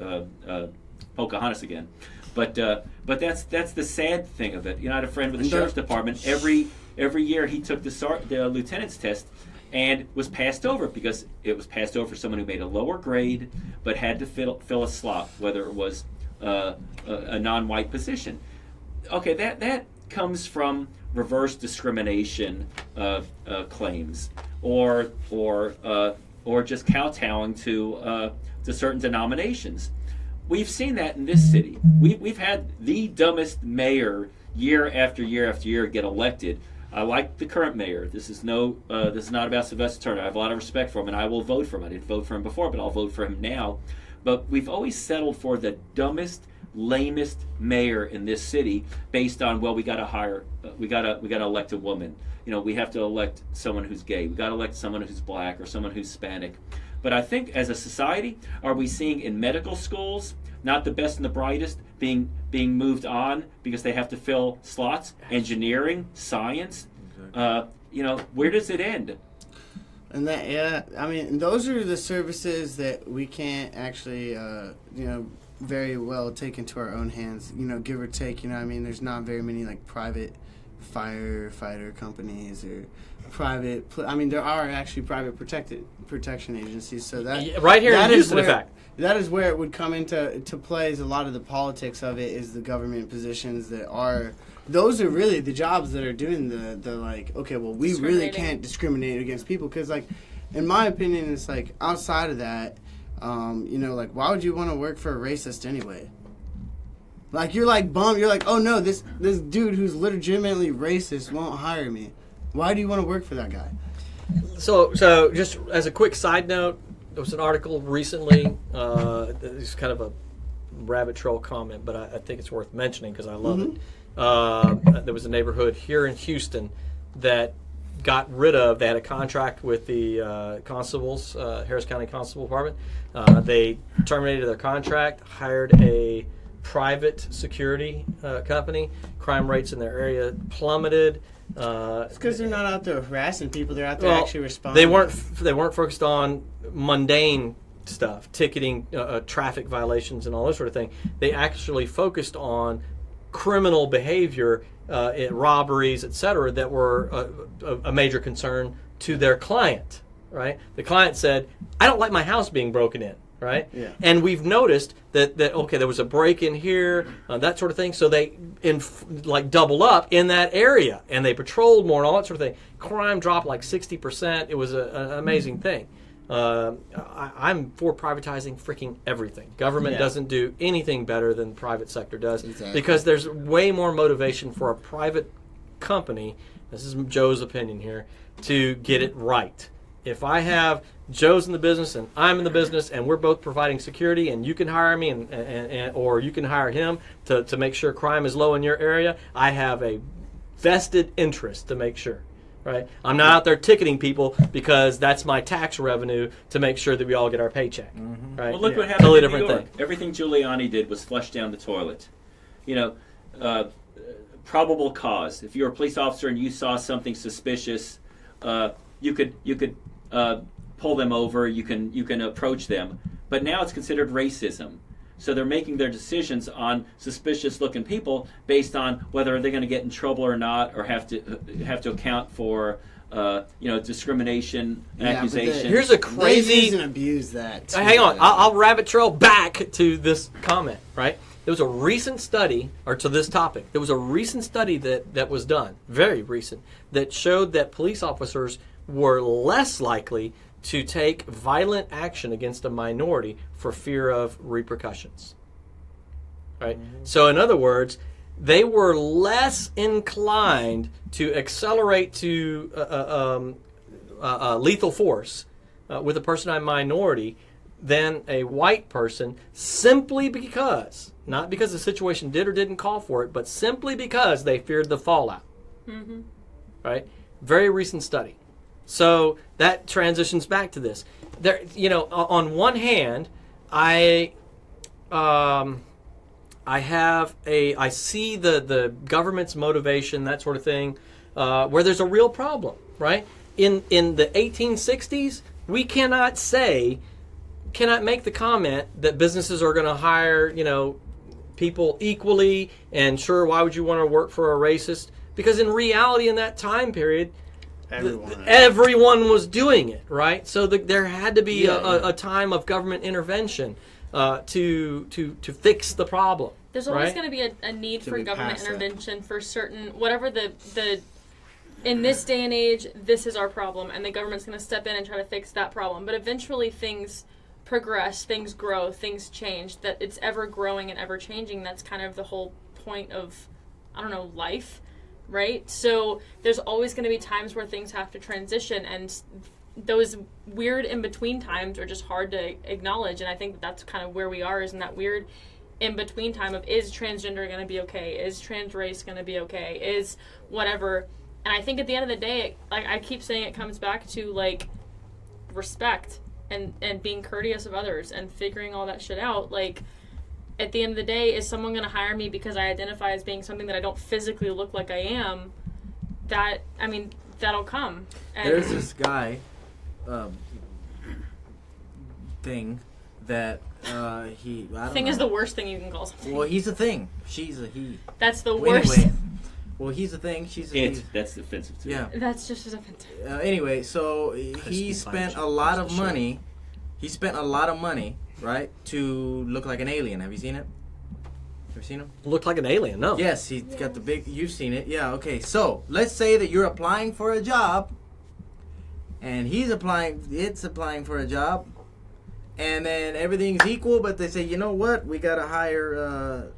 Pocahontas again. But that's the sad thing of it. You know, I had a friend with the sheriff's department. Every year he took the lieutenant's test and was passed over because it was passed over for someone who made a lower grade but had to fill a slot, whether it was a non-white position. Okay, that comes from reverse discrimination claims, or just kowtowing to certain denominations. We've seen that in this city. We've had the dumbest mayor year after year after year get elected. I like the current mayor. This is not about Sylvester Turner. I have a lot of respect for him, and I will vote for him. I didn't vote for him before, but I'll vote for him now. But we've always settled for the dumbest, lamest mayor in this city based on, well, we got to elect a woman. You know, we have to elect someone who's gay. We got to elect someone who's black or someone who's Hispanic. But I think as a society, are we seeing in medical schools not the best and the brightest being moved on because they have to fill slots? Engineering, science, you know, where does it end? And that, yeah, I mean, those are the services that we can't actually, you know, very well take into our own hands, you know, give or take. You know what I mean? There's not very many like private firefighter companies or private, I mean, there are actually private protection agencies. So that right here in Houston, in fact. That is where it would come into play. Is a lot of the politics of it is the government positions that are. Those are really the jobs that are doing the like. Okay, well, we really can't discriminate against people because, like, in my opinion, it's like outside of that, you know, like, why would you want to work for a racist anyway? Like, you're like bummed. You're like, oh no, this dude who's legitimately racist won't hire me. Why do you want to work for that guy? So just as a quick side note, there was an article recently. It's kind of a rabbit trail comment, but I think it's worth mentioning because I love it. There was a neighborhood here in Houston that got rid of. They had a contract with the constables, Harris County Constable Department. They terminated their contract, hired a private security company. Crime rates in their area plummeted. It's because they're not out there harassing people. They're out there actually responding. They weren't focused on mundane stuff, ticketing, traffic violations, and all this sort of thing. They actually focused on criminal behavior, robberies, etc., that were a major concern to their client. Right? The client said, "I don't like my house being broken in." Right? Yeah. And we've noticed that okay, there was a break in here, that sort of thing. So they double up in that area, and they patrolled more and all that sort of thing. Crime dropped like 60%. It was an amazing thing. I'm for privatizing freaking everything. Government doesn't do anything better than the private sector does because there's way more motivation for a private company. This is Joe's opinion here, to get it right. If I have Joe's in the business and I'm in the business and we're both providing security and you can hire me and or you can hire him to make sure crime is low in your area, I have a vested interest to make sure. Right? I'm not out there ticketing people because that's my tax revenue to make sure that we all get our paycheck. Right? Well, look what happened totally in different New York. thing. Everything Giuliani did was flush down the toilet. You know, probable cause. If you're a police officer and you saw something suspicious, you could pull them over. You can approach them. But now it's considered racism. So they're making their decisions on suspicious-looking people based on whether they're going to get in trouble or not, or have to account for discrimination accusations. Here's a crazy. They use and abuse that. Hang on, I'll rabbit trail back to this comment. Right, there was a recent study, or to this topic. There was a recent study that was done, very recent, that showed that police officers were less likely to take violent action against a minority for fear of repercussions. Right? So in other words, they were less inclined to accelerate to lethal force with a person in a minority than a white person, simply because, not because the situation did or didn't call for it, but simply because they feared the fallout. Right? Very recent study. So that transitions back to this. There, you know, on one hand, I see the government's motivation, that sort of thing, where there's a real problem, right? In the 1860s, we cannot make the comment that businesses are going to hire, people equally. And sure, why would you want to work for a racist? Because in reality, in that time period, everyone was doing it, right? So there had to be a time of government intervention to fix the problem. There's always going to be a need for government intervention for certain, whatever the in this day and age, this is our problem, and the government's going to step in and try to fix that problem. But eventually things progress, things grow, things change, that it's ever growing and ever changing. That's kind of the whole point of, I don't know, life, right? So there's always going to be times where things have to transition, and those weird in-between times are just hard to acknowledge. And I think that's kind of where we are, is in that weird in-between time of, is transgender going to be okay? Is trans race going to be okay? Is whatever. And I think at the end of the day, like I keep saying, it comes back to like respect and being courteous of others and figuring all that shit out. Like at the end of the day, is someone going to hire me because I identify as being something that I don't physically look like I am? That, I mean, that'll come. And there's this guy thing that thing is the worst thing you can call something. Well, he's a thing. She's a he. That's the worst. Anyway, well, he's a thing. She's a he. That's offensive too. Yeah. That's just as offensive. Anyway, so he spent a lot of money. He spent a lot of money, right, to look like an alien. Have you seen it? Have you seen him? Looked like an alien, no. Yes, he's got the big... You've seen it. Yeah, okay. So, let's say that you're applying for a job, and it's applying for a job, and then everything's equal, but they say, you know what? We got to hire...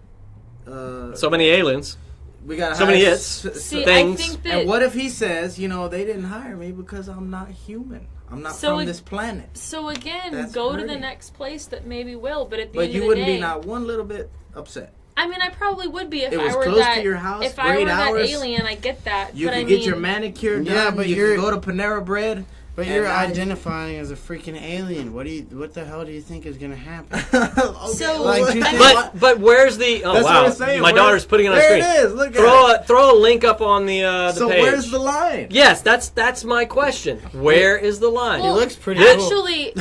so many aliens. We got so many hits. See, things. I think that, and what if he says, they didn't hire me because I'm not human. I'm not from this planet. So again, That's go hurting. to the next place that maybe will, but at the end of the day... But you wouldn't be not one little bit upset. I mean, I probably would be if it I was were close that. to your house, if I great were hours, that alien, I get that. You but can I get mean, your manicure done. Yeah, but you you're can go to Panera Bread. But you're identifying as a freaking alien. What the hell do you think is gonna happen? Okay, So, like, but where's the? Oh That's wow! what I'm saying. My daughter's putting it on there screen. It is. Look at it. Throw a link up on the so page. where's the line? Yes, that's my question. Where is the line? Well, it looks pretty actually,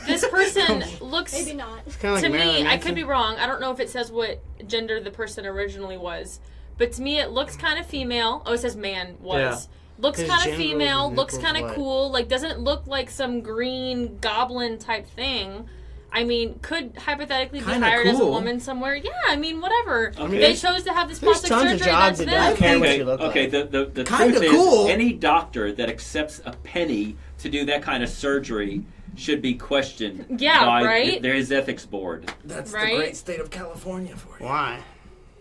this person looks. Maybe not. It's kind of To like me, Marilyn I could Manson. be wrong. I don't know if it says what gender the person originally was, but to me, it looks kind of female. Oh, it says man was. Yeah. Looks His kind of genitals female. and Looks nipples kind of what? cool. Like, doesn't look like some green goblin type thing. I mean, could hypothetically be Kinda hired as a cool. woman somewhere. Yeah, I mean, whatever. Okay. They chose to have this There's plastic tons of surgery. jobs That's that don't them. care what Okay, you look okay. like. The Kinda truth cool. is, any doctor that accepts a penny to do that kind of surgery should be questioned Yeah, by right? his ethics board. That's Right? the great state of California for you. Why?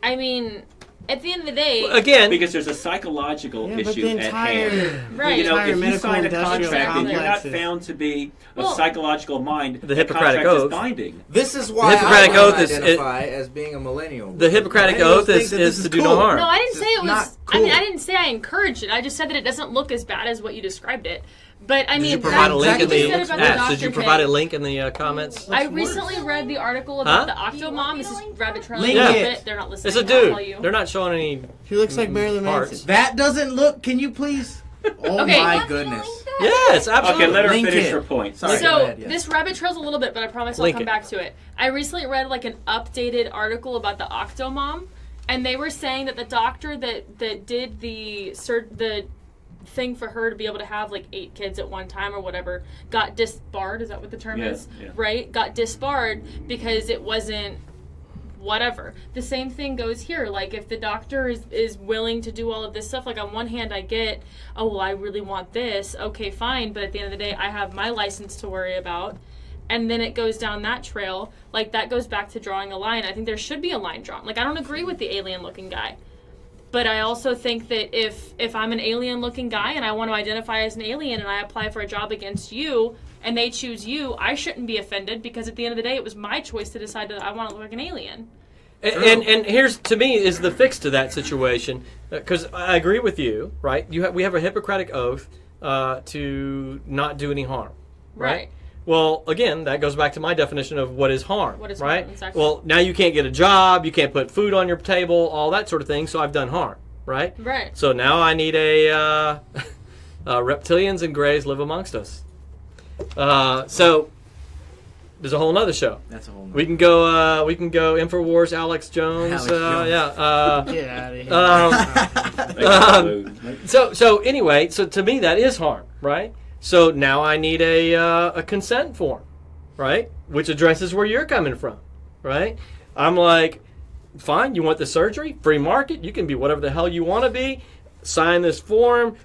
I mean, at the end of the day, Again, Because there's a psychological Yeah, but issue the at entire hand. Right. You know, entire if you medical sign a industrial contract and you're not complexes. found to be of Well, psychological mind, the Hippocratic contract Oath. is binding. This is why Hippocratic I Oath don't is- identify as being a millennial. the Hippocratic Millennials Oath think is that this to do no cool. harm. no, I didn't It's say it not was. I mean, cool. I didn't say I encouraged it. I just said that it doesn't look as bad as what you described it. But I Did mean, you provide a link in what you the said about the ads? Did you doctor provide kit. a link in the comments? I recently read the article about the Do you want Octomom. me This to is link rabbit that? trailing Link a little it. bit. They're not listening. It's a I'll tell dude. you. They're not showing any. He looks like Marilyn Parts. Manson. That doesn't look. Can you please? Oh Okay. my Want me to goodness. link that? Yes, absolutely. Okay, let her Link finish it. her point. Sorry. So go ahead, yes. this rabbit trails a little bit, but I promise I'll Link come it. back to it. I recently read like an updated article about the Octomom, and they were saying that the doctor that did the thing for her to be able to have like 8 kids at one time or whatever got disbarred. Is that what the term Yeah, is? yeah. Right? Got disbarred because it wasn't whatever. The same thing goes here. Like if the doctor is willing to do all of this stuff, like on one hand I get, oh well, I really want this. Okay, fine, but at the end of the day I have my license to worry about. And then it goes down that trail. Like that goes back to drawing a line. I think there should be a line drawn. Like I don't agree with the alien looking guy. But I also think that if I'm an alien-looking guy and I want to identify as an alien and I apply for a job against you and they choose you, I shouldn't be offended because at the end of the day, it was my choice to decide that I want to look like an alien. And here's, to me, is the fix to that situation. Because I agree with you, right? We have a Hippocratic Oath to not do any harm, right? Right. Well, again, that goes back to my definition of what is harm, What is right? harm, exactly. Well, now you can't get a job, you can't put food on your table, all that sort of thing, so I've done harm, right? Right. So now I need reptilians and greys live amongst us. So there's a whole nother show. That's a whole. We can go. Infowars. Alex Jones. Alex Jones. Yeah. Get out of here. So anyway, so to me that is harm, right? So now I need a consent form, right? Which addresses where you're coming from, right? I'm like, fine, you want the surgery? Free market. You can be whatever the hell you want to be. Sign this form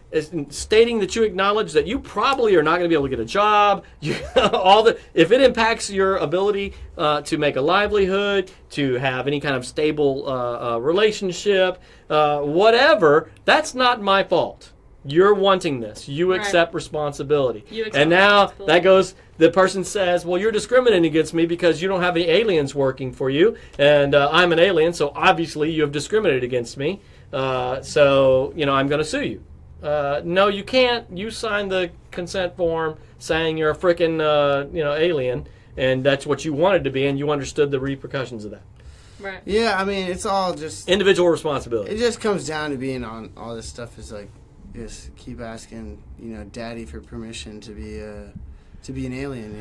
stating that you acknowledge that you probably are not going to be able to get a job. If it impacts your ability to make a livelihood, to have any kind of stable relationship, whatever, that's not my fault. You're wanting this. You accept responsibility. And now that goes, the person says, well, you're discriminating against me because you don't have any aliens working for you, and I'm an alien, so obviously you have discriminated against me. So, I'm going to sue you. No, you can't. You signed the consent form saying you're a frickin', alien, and that's what you wanted to be, and you understood the repercussions of that. Right. Yeah, I mean, it's all just individual responsibility. It just comes down to being on all this stuff is like, just keep asking, daddy for permission to be an alien,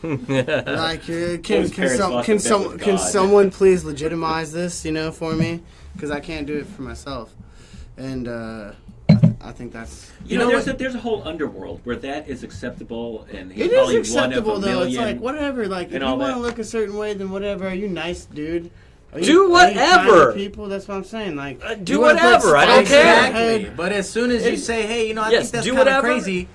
Like, can someone please legitimize this, for me? Because I can't do it for myself. And I think that's... there's a whole underworld where that is acceptable, and he's it probably is acceptable, one of a though. million. It's like, whatever. Like, if you want to look a certain way, then whatever. Are you nice, dude? Do whatever. People, that's what I'm saying. Like, do whatever. I don't care. Exactly. But as soon as you say, hey, I think that's kind of crazy,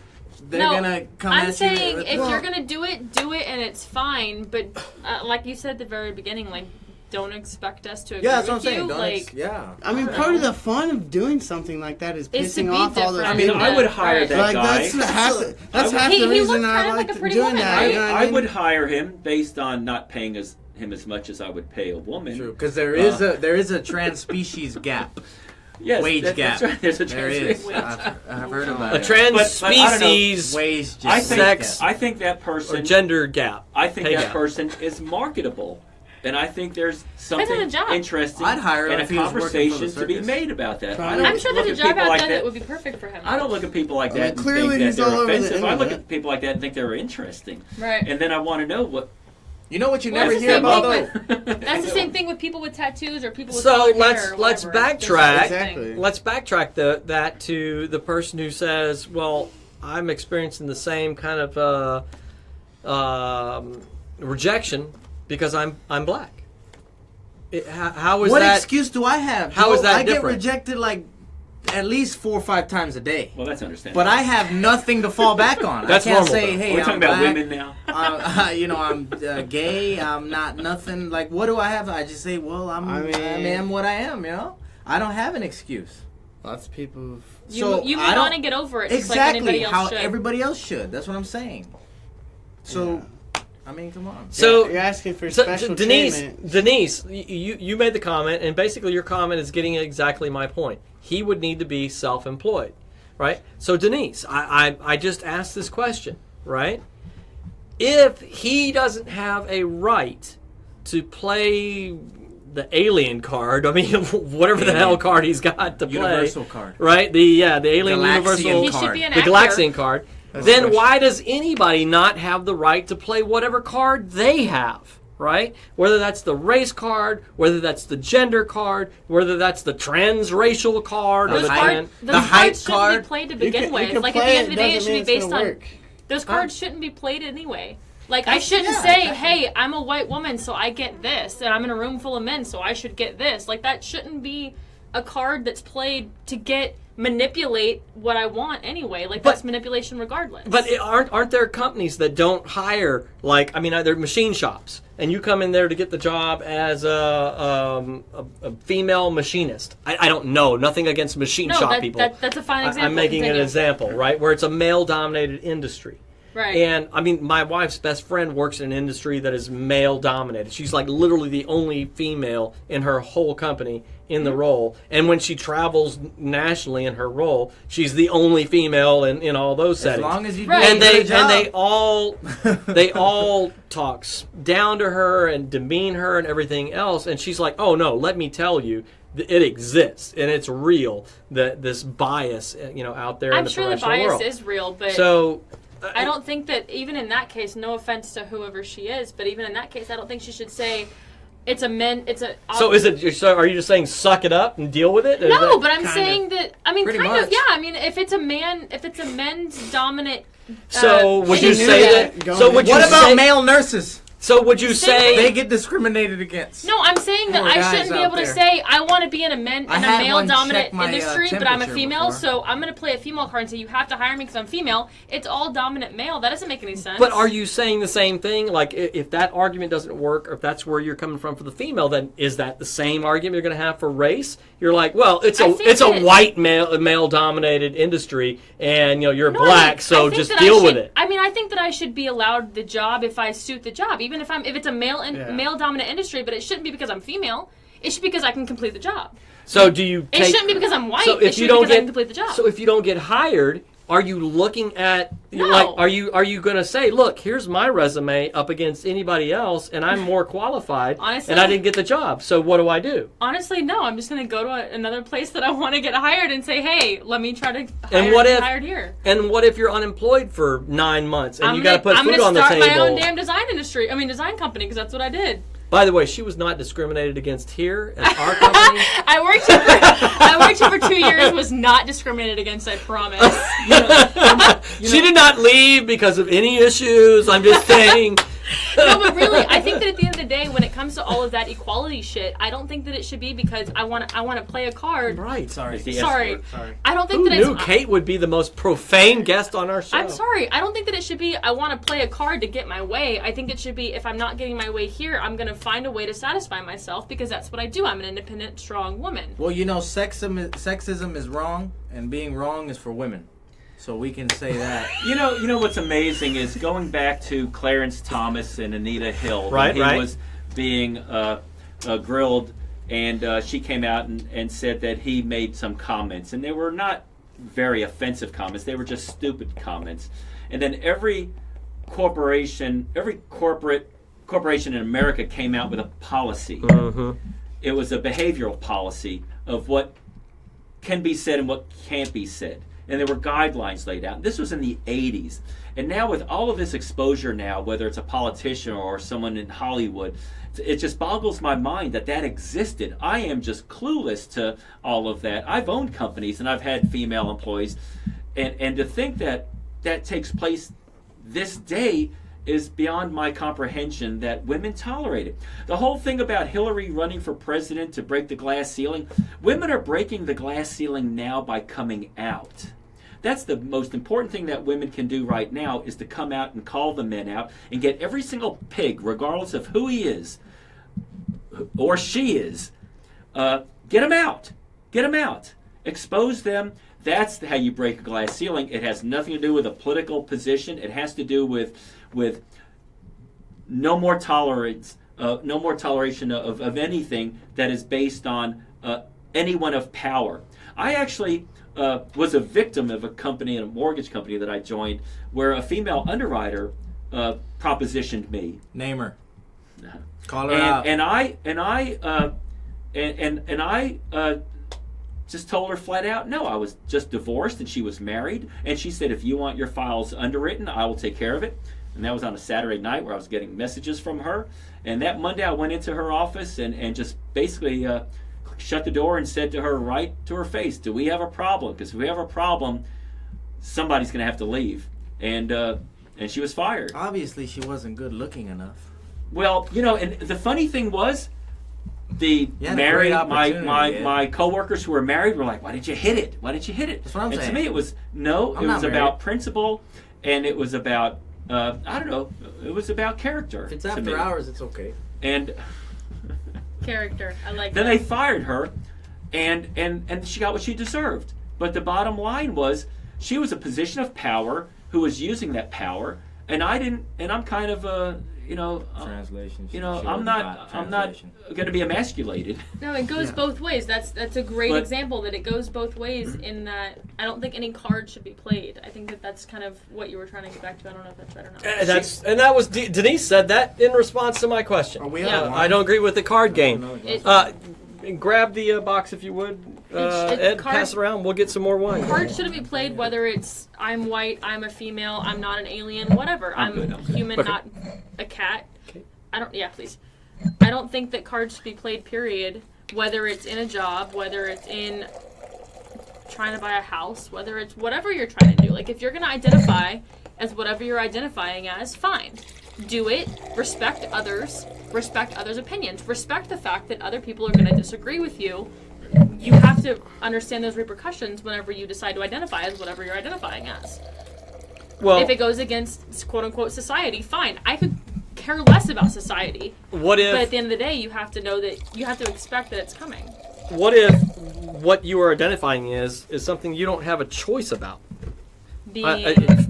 they're gonna come at you. I'm saying if you're gonna do it, and it's fine. But like you said at the very beginning, like, don't expect us to agree that's what I'm with saying. you. I mean, part of the fun of doing something like that is pissing off all those people. I mean, I would hire that guy. That's half the reason I like doing that. Right? I would hire him based on not paying him as much as I would pay a woman. True, because there is a trans species gap. Yes, wage gap. That's right. There's a trans species. I've heard about a trans species wage sex. I think that person or gender gap. I think that person is marketable. And I think there's something interesting I'd hire and a conversation to be made about that. I'm sure there's a job out there that would be perfect for him. I don't look at people like that and clearly think that he's all they're over the offensive. I look internet. at people like that and think they're interesting. Right. And then I want to know what... You know what you Well, never that's hear the about, same though? That's the same thing with people with tattoos or people with So colored let's hair or let's whatever. backtrack. Exactly. Let's backtrack that to the person who says, "Well, I'm experiencing the same kind of rejection because I'm black." How is what that? excuse do I have? How is that I different? get rejected like at least 4 or 5 times a day. Well, that's understandable. But I have nothing to fall back on. That's I can't normal, say, though. hey, We're I'm talking about black. women now. I'm gay. I'm not nothing. Like, what do I have? I just say, well, I am what I am. I don't have an excuse. Lots of people. You move on and get over it, just like anybody else how should. everybody else should. That's what I'm saying. So, I mean, come on. So you're asking for special treatment. Denise, you made the comment, and basically your comment is getting exactly my point. He would need to be self-employed, right? So Denise, I just asked this question, right? If he doesn't have a right to play the alien card, I mean, whatever the hell card he's got to play, Universal card, right? The alien Galaxian universal card. He should be an the actor. Galaxian card. Then why does anybody not have the right to play whatever card they have, right? Whether that's the race card, whether that's the gender card, whether that's the transracial card, or Those the cards shouldn't card. be played to begin You with. can Like, at play the end of the day, it doesn't should be mean it's based gonna on... work. Those cards shouldn't be played anyway. Like, I shouldn't say, hey, I'm a white woman, so I get this, and I'm in a room full of men, so I should get this. Like, that shouldn't be a card that's played to manipulate what I want anyway. Like, that's manipulation regardless. But aren't there companies that don't hire, like, I mean, they're machine shops, and you come in there to get the job as a female machinist. I don't know, nothing against machine shop people. That's a fine example. I'm making an example, right, where it's a male-dominated industry. Right. And, I mean, my wife's best friend works in an industry that is male-dominated. She's, like, literally the only female in her whole company in the role. And when she travels nationally in her role, she's the only female in all those settings. As long as you do Right. a good job. they all talk down to her and demean her and everything else. And she's like, oh, no, let me tell you. It exists and it's real. That this bias, out there in the professional world. I'm sure the bias is real, but so I don't think that even in that case, no offense to whoever she is, but even in that case, I don't think she should say it's a men. It's a. So is it? So are you just saying suck it up and deal with it? Or No, is but I'm saying that. I mean, Pretty kind much. of. Yeah, I mean, if it's a men's dominant. So would you industry- say that? Going So would you What about say? male nurses? So would you Same say? They get discriminated against. No, I'm saying that Poor I guys shouldn't be out able to there. say I want to be in a I had one male-dominant check my, industry, but I'm a temperature female, before. so I'm going to play a female card and say you have to hire me because I'm female. It's all dominant male. That doesn't make any sense. But are you saying the same thing? Like, if that argument doesn't work, or if that's where you're coming from for the female, then is that the same argument you're going to have for race? You're like, well, it's I think a that- white male dominated industry, and you're No, black, I so think just that deal I with should- it. I mean, I think that I should be allowed the job if I suit the job, even if it's a male-dominant industry. But it shouldn't be because I'm female. It should be because I can complete the job. So do you? It shouldn't be because I'm white. So it if should you be don't because I get can complete the job. so if you don't get hired, are you looking at No. like are you going to say, look, here's my resume up against anybody else, and I'm more qualified, Honestly- and I didn't get the job. So what do I do? Honestly, no. I'm just going to go to another place that I want to get hired and say, hey, let me try to what hired here. And what if you're unemployed for 9 months and you got to put I'm food gonna on the start table? my own damn design company because that's what I did. By the way, she was not discriminated against here at our company. I worked here for 2 years. Was not discriminated against. I promise. She did not leave because of any issues. I'm just saying. No, but really, I think that at the end of the day, when it comes to all of that equality shit, I don't think that it should be because I want to play a card. Right. Sorry. Sorry. Sorry. I don't think Who that knew it's. Kate would be the most profane guest on our show? I'm sorry. I don't think that it should be I want to play a card to get my way. I think it should be if I'm not getting my way here, I'm going to find a way to satisfy myself because that's what I do. I'm an independent, strong woman. Well, sexism is wrong, and being wrong is for women. So we can say that. You know what's amazing is going back to Clarence Thomas and Anita Hill. Right, when he right. was being grilled, and she came out and said that he made some comments, and they were not very offensive comments. They were just stupid comments. And then every corporation in America came out with a policy. Mm-hmm. It was a behavioral policy of what can be said and what can't be said. And there were guidelines laid out. This was in the 80s. And now with all of this exposure now, whether it's a politician or someone in Hollywood, it just boggles my mind that existed. I am just clueless to all of that. I've owned companies and I've had female employees. And to think that takes place this day is beyond my comprehension that women tolerate it. The whole thing about Hillary running for president to break the glass ceiling, women are breaking the glass ceiling now by coming out. That's the most important thing that women can do right now is to come out and call the men out and get every single pig, regardless of who he is or she is, get them out. Get them out. Expose them. That's how you break a glass ceiling. It has nothing to do with a political position. It has to do with no more tolerance, no more toleration of anything that is based on anyone of power. I actually was a victim of a company, a mortgage company that I joined, where a female underwriter propositioned me. Name her. Call her out. And I just told her flat out, no, I was just divorced and she was married. And she said, if you want your files underwritten, I will take care of it. And that was on a Saturday night where I was getting messages from her. And that Monday I went into her office and just basically shut the door and said to her right to her face, do we have a problem? Because if we have a problem, somebody's going to have to leave. And she was fired. Obviously, she wasn't good looking enough. Well, and the funny thing was, the You had a married great opportunity, my coworkers who were married were like, why didn't you hit it? Why didn't you hit it? That's what I'm and saying. to me it was I'm it not was married. about principle, and it was about I don't know, it was about character. If it's to me. after hours, it's okay. And Character. I like then that. they fired her, and she got what she deserved. But the bottom line was she was a position of power who was using that power, and I didn't. And I'm kind of Translation. I'm not going to be emasculated. No, it goes Yeah. both ways. That's a great But- example that it goes both ways in that I don't think any card should be played. I think that's kind of what you were trying to get back to. I don't know if that's right or not. That was Denise said that in response to my question. Are we Yeah. on one? I don't agree with the card game. It- Grab the box if you would. Ed, pass it around. We'll get some more wine. Cards shouldn't be played whether it's I'm white, I'm a female, I'm not an alien, whatever. I'm human, Okay. not a cat. Okay. Please. I don't think that cards should be played, period. Whether it's in a job, whether it's in trying to buy a house, whether it's whatever you're trying to do. Like, if you're going to identify as whatever you're identifying as, fine. Do it. Respect others' opinions. Respect the fact that other people are going to disagree with you. You have to understand those repercussions whenever you decide to identify as whatever you're identifying as. Well, if it goes against quote-unquote society, fine. I could care less about society. What if? But at the end of the day, you have to know that you have to expect that it's coming. What if what you are identifying is something you don't have a choice about?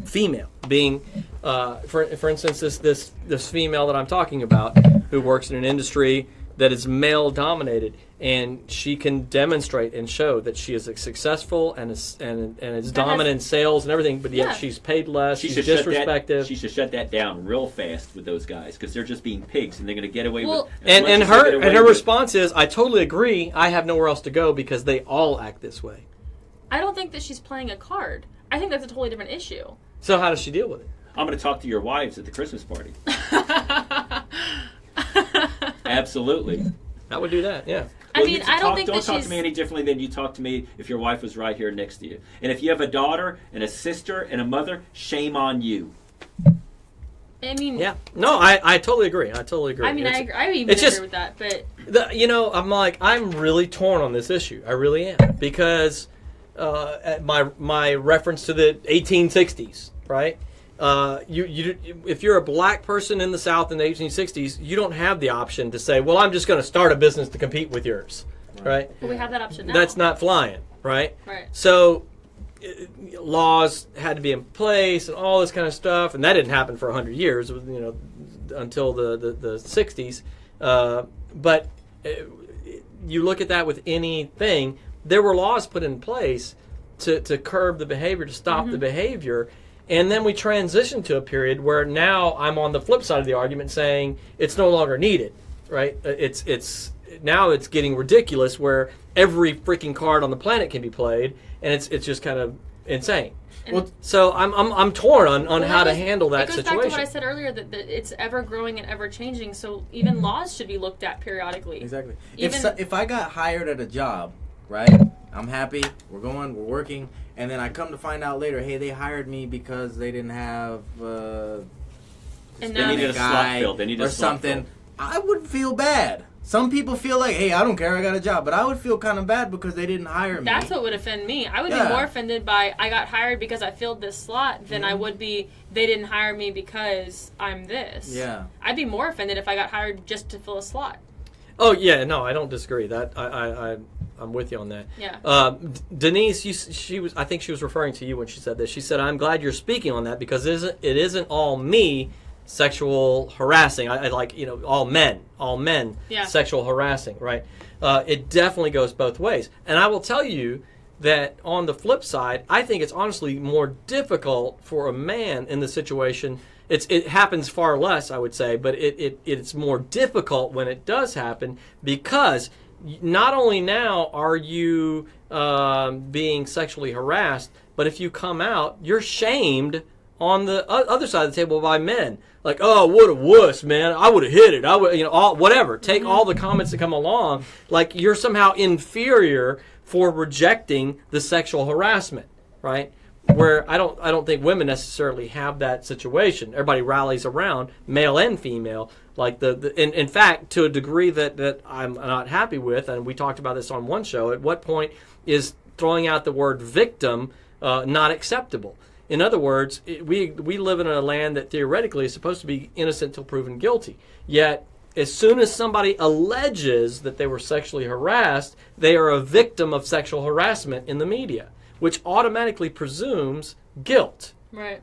Female being, for instance, this female that I'm talking about who works in an industry that is male dominated, and she can demonstrate and show that she is successful and is dominant in sales and everything, but yet she's paid less. She's disrespected. She should shut that down real fast with those guys because they're just being pigs and they're going to get away with. And her response is, "I totally agree. I have nowhere else to go because they all act this way." I don't think that she's playing a card. I think that's a totally different issue. So how does she deal with it? I'm going to talk to your wives at the Christmas party. Absolutely. I would do that, yeah. I mean, I don't think that Don't talk to me any differently than you talk to me if your wife was right here next to you. And if you have a daughter and a sister and a mother, shame on you. I mean... Yeah. No, I totally agree. I mean, I even agree with that, but... I'm really torn on this issue. I really am. Because my reference to the 1860s, right? If you're a black person in the South in the 1860s, you don't have the option to say, well, I'm just going to start a business to compete with yours, right? But we have that option now. That's not flying, right? Right. So laws had to be in place and all this kind of stuff, and that didn't happen for 100 years, until the 60s. But you look at that with anything, there were laws put in place to curb the behavior, to stop the behavior. And then we transition to a period where now I'm on the flip side of the argument saying it's no longer needed, right? It's now it's getting ridiculous where every freaking card on the planet can be played, and it's just kind of insane. So I'm torn on how to handle that situation. It goes back to what I said earlier, that it's ever growing and ever changing. So even laws should be looked at periodically. Exactly. If I got hired at a job, right? I'm happy. We're working. And then I come to find out later, hey, they hired me because they didn't have they needed a slot filled. They needed or something. I would feel bad. Some people feel like, hey, I don't care, I got a job. But I would feel kind of bad because they didn't hire me. That's what would offend me. I would be more offended by I got hired because I filled this slot than I would be they didn't hire me because I'm this. Yeah. I'd be more offended if I got hired just to fill a slot. Oh, yeah, no, I don't disagree. That I'm with you on that. Yeah. Denise, I think she was referring to you when she said this. She said, "I'm glad you're speaking on that because it isn't all me sexual harassing. I like all men sexual harassing, right? It definitely goes both ways. And I will tell you that on the flip side, I think it's honestly more difficult for a man in the situation. It happens far less, I would say, but it's more difficult when it does happen because not only now are you being sexually harassed, but if you come out, you're shamed on the other side of the table by men. Like, oh, what a wuss, man! I would have hit it. I would, whatever. Take all the comments that come along. Like you're somehow inferior for rejecting the sexual harassment, right? Where I don't think women necessarily have that situation. Everybody rallies around, male and female. Like in fact, to a degree that I'm not happy with, and we talked about this on one show. At what point is throwing out the word victim not acceptable? In other words, we live in a land that theoretically is supposed to be innocent till proven guilty. Yet, as soon as somebody alleges that they were sexually harassed, they are a victim of sexual harassment in the media, which automatically presumes guilt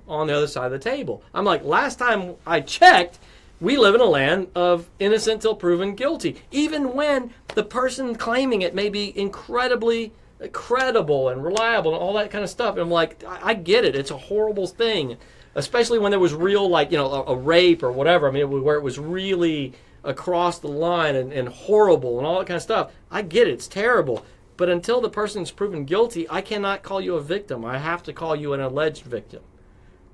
on the other side of the table. I'm like, last time I checked, we live in a land of innocent till proven guilty, even when the person claiming it may be incredibly credible and reliable and all that kind of stuff. And I'm like, I get it. It's a horrible thing, especially when there was real, a rape or whatever. I mean, where it was really across the line and horrible and all that kind of stuff. I get it. It's terrible. But until the person's proven guilty, I cannot call you a victim. I have to call you an alleged victim.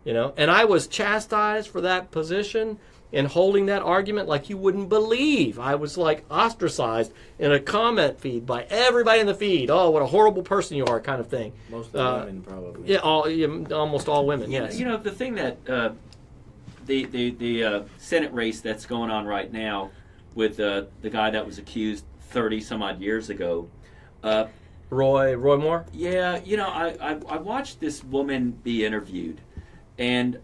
You know, and I was chastised for that position and holding that argument like you wouldn't believe. I was like ostracized in a comment feed by everybody in the feed. Oh, what a horrible person you are, kind of thing. Most of the women, probably. Yeah, almost all women. Yes. You know, the thing that the Senate race that's going on right now with the guy that was accused 30 some odd years ago. Roy Moore. Yeah, you know, I watched this woman be interviewed, and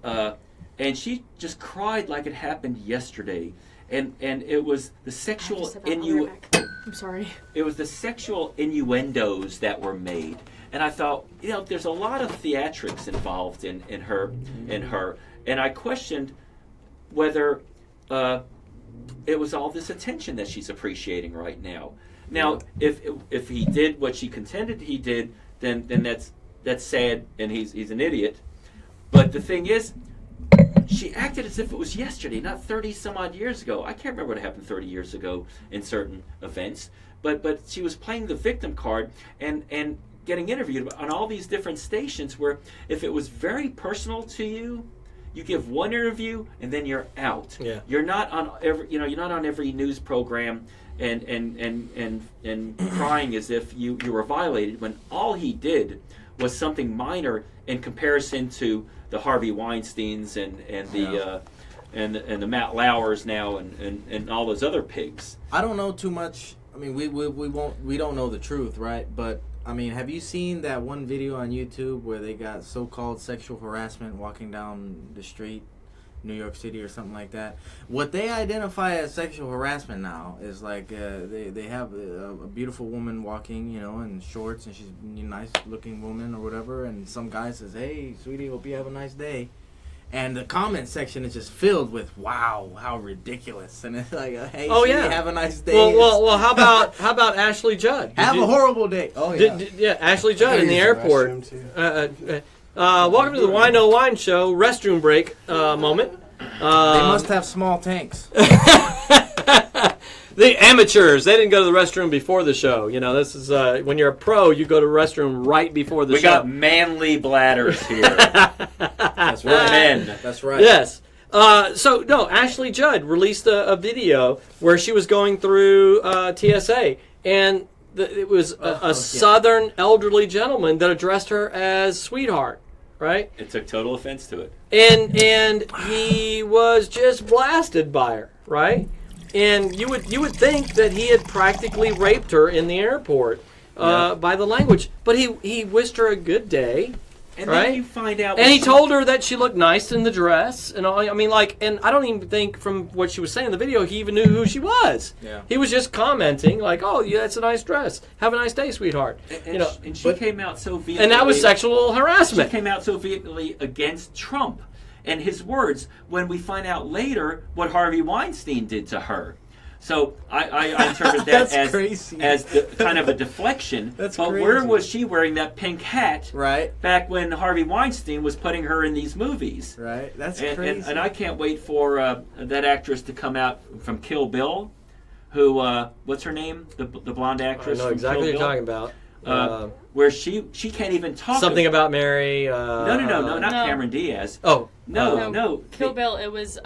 she just cried like it happened yesterday, and it was the sexual I'm sorry. It was the sexual innuendos that were made, and I thought, you know, there's a lot of theatrics involved in her, and I questioned whether it was all this attention that she's appreciating right now. Now, if he did what she contended he did, then that's sad, and he's an idiot. But the thing is, she acted as if it was yesterday, not 30 some odd years ago. I can't remember what happened 30 years ago in certain events, but she was playing the victim card and getting interviewed on all these different stations where if it was very personal to you, you give one interview and then you're out. Yeah. You're not on every news program and crying as if you were violated when all he did was something minor in comparison to the Harvey Weinsteins and the Matt Lauers now and all those other pigs. I don't know too much. I mean, we don't know the truth, right? But I mean, have you seen that one video on YouTube where they got so-called sexual harassment walking down the street, New York City or something like that? What they identify as sexual harassment now is like they have a beautiful woman walking, you know, in shorts, and she's a nice-looking woman or whatever, and some guy says, "Hey, sweetie, hope you have a nice day." And the comment section is just filled with, "Wow, how ridiculous!" And it's like, "Hey, Oh, sweetie, yeah. have a nice day." Well, how about Ashley Judd? Have a horrible day. Oh yeah. Ashley Judd in the airport. Welcome to the Wine No Wine Show restroom break moment. They must have small tanks. The amateurs, they didn't go to the restroom before the show. You know, this is when you're a pro, you go to the restroom right before the show. We got manly bladders here. That's right. Men. That's right. Yes. Ashley Judd released a video where she was going through TSA, and it was a Southern elderly gentleman that addressed her as sweetheart, right? It took total offense to it. And he was just blasted by her, right? And you would think that he had practically raped her in the airport by the language, but he wished her a good day. And right? then you find out... And he told her that she looked nice in the dress. And all. I mean, like, and I don't even think from what she was saying in the video, he even knew who she was. Yeah. He was just commenting, like, "Oh, yeah, that's a nice dress. Have a nice day, sweetheart." And she came out so vehemently... And that was sexual harassment. She came out so vehemently against Trump and his words when we find out later what Harvey Weinstein did to her. So I interpret that as kind of a deflection. That's but crazy. Where was she wearing that pink hat Right. back when Harvey Weinstein was putting her in these movies? Right. That's And crazy. I can't wait for that actress to come out from Kill Bill, who, what's her name? The blonde I actress know from exactly Kill what you're Bill? talking about. Where she can't even talk. Something about Mary. No, not No. Cameron Diaz. Oh. No. Kill Bill. It was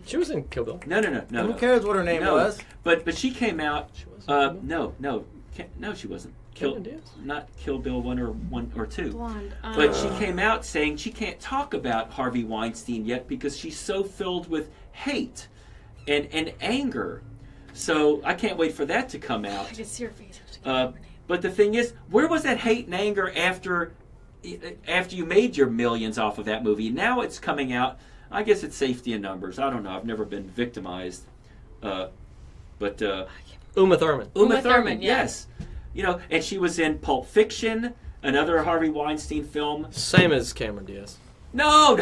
She was in Kill Bill. No. Who cares what her name was? But she came out. She wasn't. No, she wasn't. Cameron Diaz? Not Kill Bill 1 or 2. blonde. But she came out saying she can't talk about Harvey Weinstein yet because she's so filled with hate and anger. So I can't wait for that to come out. I can see her face. But the thing is, where was that hate and anger after you made your millions off of that movie? Now it's coming out. I guess it's safety in numbers. I don't know. I've never been victimized. But Uma Thurman. Uma Thurman, Thurman, yeah. yes. You know, and she was in Pulp Fiction, another Harvey Weinstein film. Same as Cameron Diaz. No,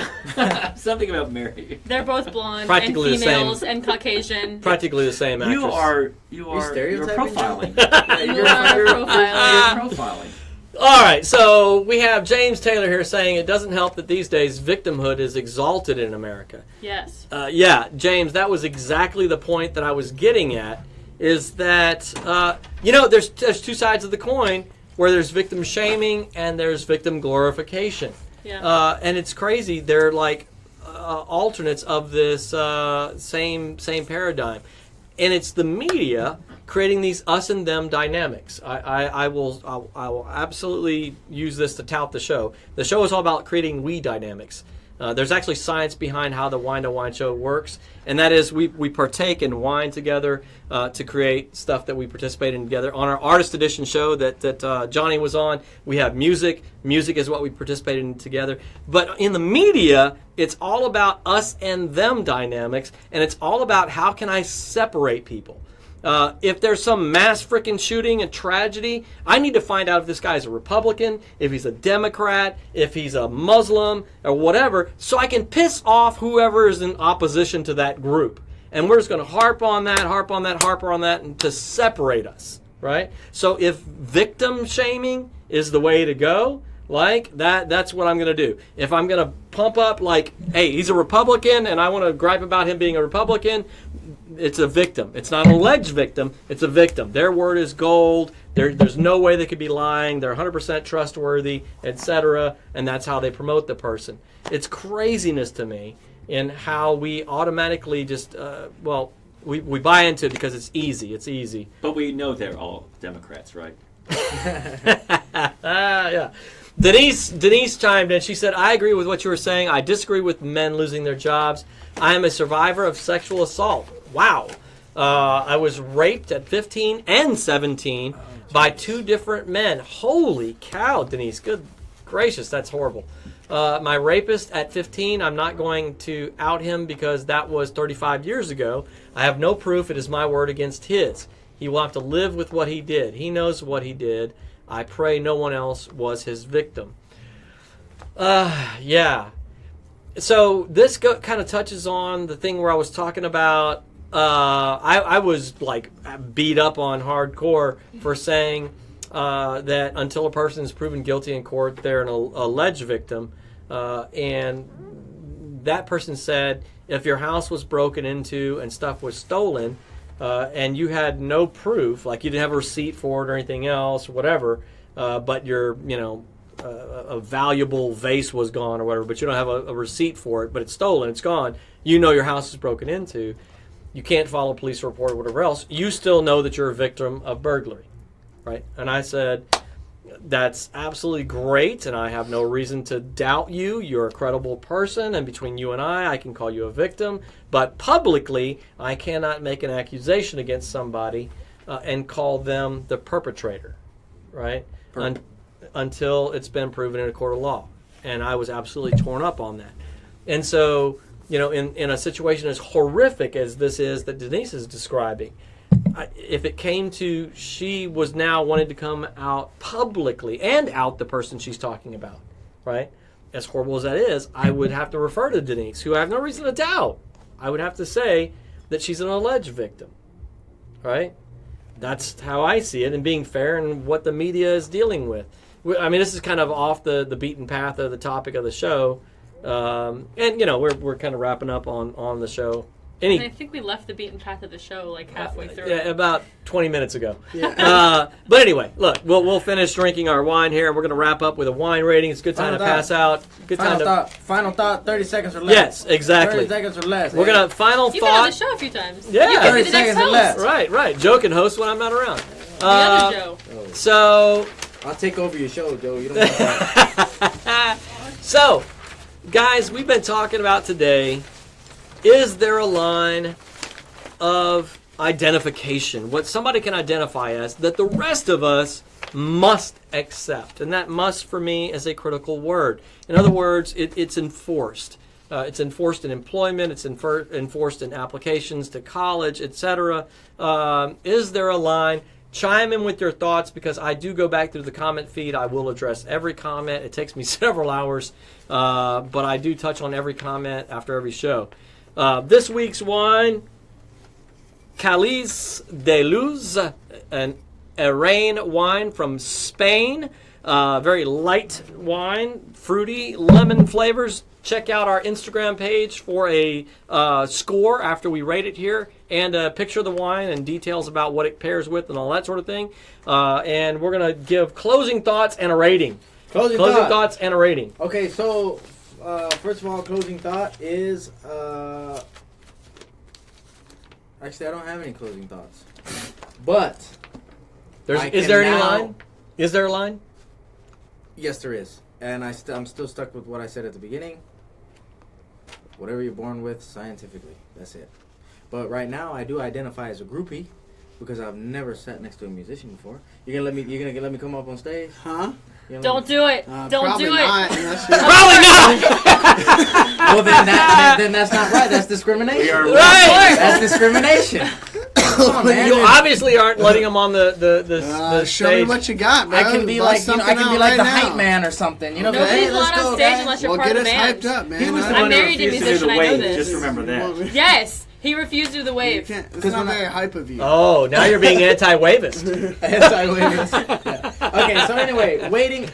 something about Mary. They're both blonde Practically and the same. females and Caucasian. Practically the same actress. You're stereotyping profiling. You are profiling. You're profiling. All right, so we have James Taylor here saying it doesn't help that these days victimhood is exalted in America. Yes. Yeah, James, that was exactly the point that I was getting at, is that, there's two sides of the coin. where there's victim shaming and there's victim glorification. Yeah. And it's crazy. They're like alternates of this same paradigm. And it's the media creating these us and them dynamics. I will absolutely use this to tout the show. The show is all about creating we dynamics. There's actually science behind how the Whine to Whine show works, and that is we partake in wine together to create stuff that we participate in together. On our Artist Edition show that Johnny was on, we have music. Music is what we participate in together. But in the media, it's all about us and them dynamics, and it's all about how can I separate people. If there's some mass freaking shooting and tragedy, I need to find out if this guy's a Republican, if he's a Democrat, if he's a Muslim, or whatever, so I can piss off whoever is in opposition to that group. And we're just going to harp on that, and to separate us, right? So if victim shaming is the way to go, like that's what I'm going to do. If I'm going to pump up like, hey, he's a Republican, and I want to gripe about him being a Republican, it's a victim. It's not an alleged victim. It's a victim. Their word is gold. There's no way they could be lying. They're 100% trustworthy, etc. And that's how they promote the person. It's craziness to me in how we automatically just, we buy into it because it's easy. It's easy. But we know they're all Democrats, right? Yeah. Denise chimed in. She said, I agree with what you were saying. I disagree with men losing their jobs. I am a survivor of sexual assault. Wow. I was raped at 15 and 17 by 2 different men. Holy cow, Denise. Good gracious, that's horrible. My rapist at 15, I'm not going to out him because that was 35 years ago. I have no proof. It is my word against his. He will have to live with what he did. He knows what he did. I pray no one else was his victim. Yeah. So this kind of touches on the thing where I was talking about. I was like beat up on hardcore for saying that until a person is proven guilty in court, they're an alleged victim. And that person said, if your house was broken into and stuff was stolen, and you had no proof, like you didn't have a receipt for it or anything else, or whatever, but your, a valuable vase was gone or whatever, but you don't have a receipt for it, but it's stolen, it's gone, you know your house is broken into, you can't file a police report or whatever else, you still know that you're a victim of burglary, right? And I said, that's absolutely great, and I have no reason to doubt you. You're a credible person, and between you and I can call you a victim. But publicly, I cannot make an accusation against somebody and call them the perpetrator, right? Until it's been proven in a court of law. And I was absolutely torn up on that. And so, in a situation as horrific as this is that Denise is describing, if it came to she was now wanting to come out publicly and out the person she's talking about, right? As horrible as that is, I would have to refer to Denise, who I have no reason to doubt. I would have to say that she's an alleged victim, right? That's how I see it, and being fair and what the media is dealing with. I mean, this is kind of off the beaten path of the topic of the show, and we're kind of wrapping up on the show. And I think we left the beaten path of the show like halfway through. Yeah, about 20 minutes ago. Yeah. But anyway, look, we'll finish drinking our wine here, and we're going to wrap up with a wine rating. It's a good time to pass out. Good Final thought, 30 seconds or less. Yes, exactly. 30 seconds or less. We're going to final You've thought. been on the show a few times. Yeah. You 30 seconds or less. Right. Joe can host when I'm not around. The other Joe. So, I'll take over your show, Joe. You don't want that. So, guys, we've been talking about today, is there a line of identification, what somebody can identify as, that the rest of us must accept? And that must, for me, is a critical word. In other words, it's enforced. It's enforced in employment. It's enforced in applications to college, etc. Is there a line? Chime in with your thoughts, because I do go back through the comment feed. I will address every comment. It takes me several hours, but I do touch on every comment after every show. This week's wine, Caliz de Luz, an Arain wine from Spain. Very light wine, fruity, lemon flavors. Check out our Instagram page for a score after we rate it here, and a picture of the wine and details about what it pairs with and all that sort of thing. And we're going to give closing thoughts and a rating. Closing thoughts and a rating. Okay, so first of all, closing thought is actually I don't have any closing thoughts, but Is there any line? Is there a line? Yes, there is, and I'm still stuck with what I said at the beginning. Whatever you're born with, scientifically, that's it. But right now, I do identify as a groupie because I've never sat next to a musician before. You're gonna let me come up on stage? Huh? Don't do it. Don't do it. Probably not. Well, then that's not right. That's discrimination. Right. That's discrimination. Come on, man. You obviously aren't letting them on the show stage. me what you got, bro. I can be like, I can be like the hype man or something. You know, Nobody's hey, let's allowed go, on stage guys. unless you're Well, part get of us the band. hyped up, man. He was the I'm one who married to a refused to do musician, the I know wave. this. Just remember that. Yes, he refused to do the wave. It's not very hype of you. Oh, now you're being anti-wavist. Okay, so anyway, rating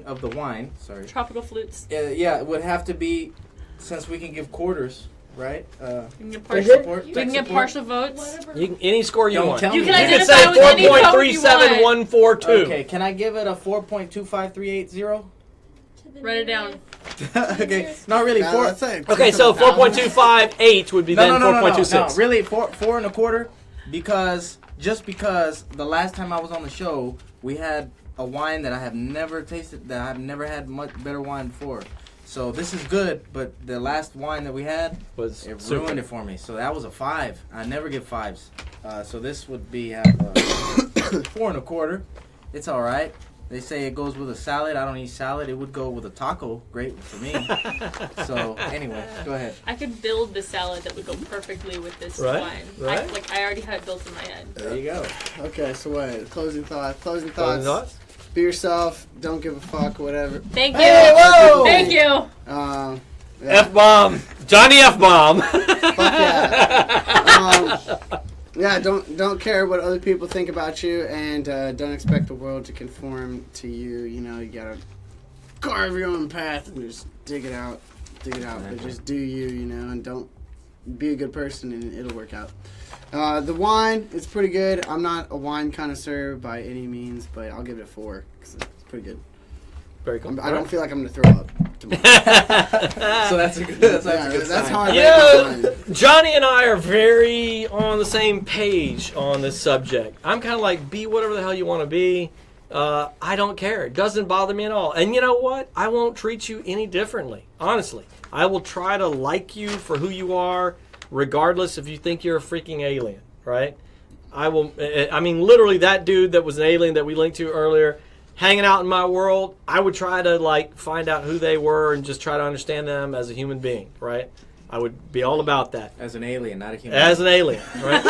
of the wine. Sorry. Tropical flutes. Yeah, it would have to be, since we can give quarters, right? You can get Is partial, it? we can get partial votes. Any score you Don't want. tell You me. can You can identify say with any vote you want. 4.37142. Okay, can I give it a 4.25380? Write it down. Okay, not really. Now, Four. let's say Okay, so 4.258 would be then 4.26. No, really, four and a quarter, because the last time I was on the show, we had a wine that I have never tasted, that I've never had much better wine before. So this is good, but the last wine that we had, it ruined it for me. So that was a 5. I never give 5s. So this would be 4 and a quarter. It's all right. They say it goes with a salad. I don't eat salad. It would go with a taco. Great for me. So anyway, go ahead. I could build the salad that would go perfectly with this Right, wine. right. I already had it built in my head. There you go. Okay, so what? Closing thoughts. Closing thoughts? Be yourself. Don't give a fuck. Whatever. Thank you. Hey, whoa! Thank you. Yeah. F-bomb. Johnny F-bomb. Fuck yeah. Yeah, don't care what other people think about you, and don't expect the world to conform to you. You know, you gotta carve your own path and just dig it out. But just do you, you know, and don't be a good person, and it'll work out. The wine, it's pretty good. I'm not a wine connoisseur by any means, but I'll give it a 4 because it's pretty good. Very cool. I don't feel like I'm gonna throw up tomorrow. So that's a good. That's a good That's sign. how I You rate know, Johnny and I are very on the same page on this subject. I'm kind of like, be whatever the hell you want to be. I don't care. It doesn't bother me at all. And you know what? I won't treat you any differently. Honestly, I will try to like you for who you are, regardless if you think you're a freaking alien, right? I will. I mean, literally, that dude that was an alien that we linked to earlier, hanging out in my world, I would try to like find out who they were and just try to understand them as a human being, right? I would be all about that. As an alien, not a human. As an alien, right?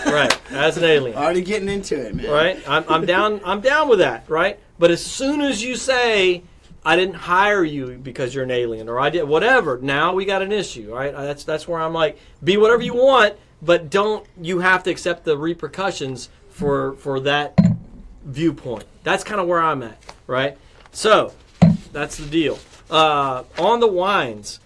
Right, as an alien. Already getting into it, man. Right? I'm down with that, right? But as soon as you say I didn't hire you because you're an alien, or I did whatever, now we got an issue, right? That's where I'm like, be whatever you want, but you have to accept the repercussions for that viewpoint. That's kind of where I'm at, right? So that's the deal. On the wines,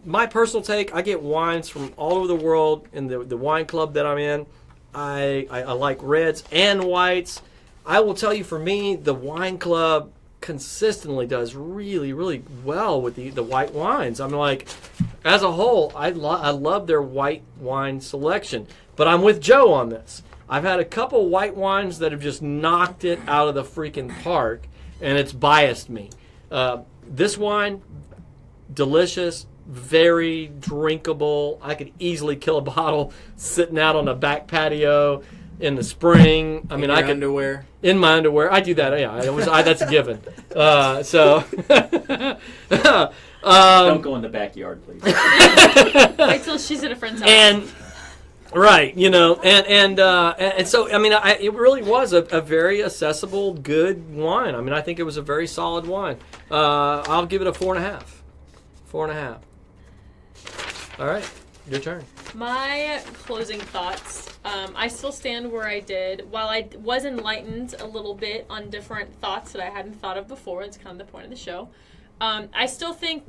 my personal take, I get wines from all over the world in the wine club that I'm in. I like reds and whites. I will tell you, for me, the wine club consistently does really, really well with the white wines. I'm like, as a whole, I love their white wine selection. But I'm with Joe on this. I've had a couple white wines that have just knocked it out of the freaking park, and it's biased me. This wine, delicious, very drinkable. I could easily kill a bottle sitting out on a back patio in the spring. I mean, I could underwear. In my underwear. I do that. Yeah, that's a given. So Don't go in the backyard, please. Wait till she's at a friend's house. And right, you know, and so I mean, it really was a very accessible, good wine. I mean, I think it was a very solid wine. I'll give it a 4.5. 4.5. All right, your turn. My closing thoughts I still stand where I did. While I was enlightened a little bit on different thoughts that I hadn't thought of before, it's kind of the point of the show. I still think,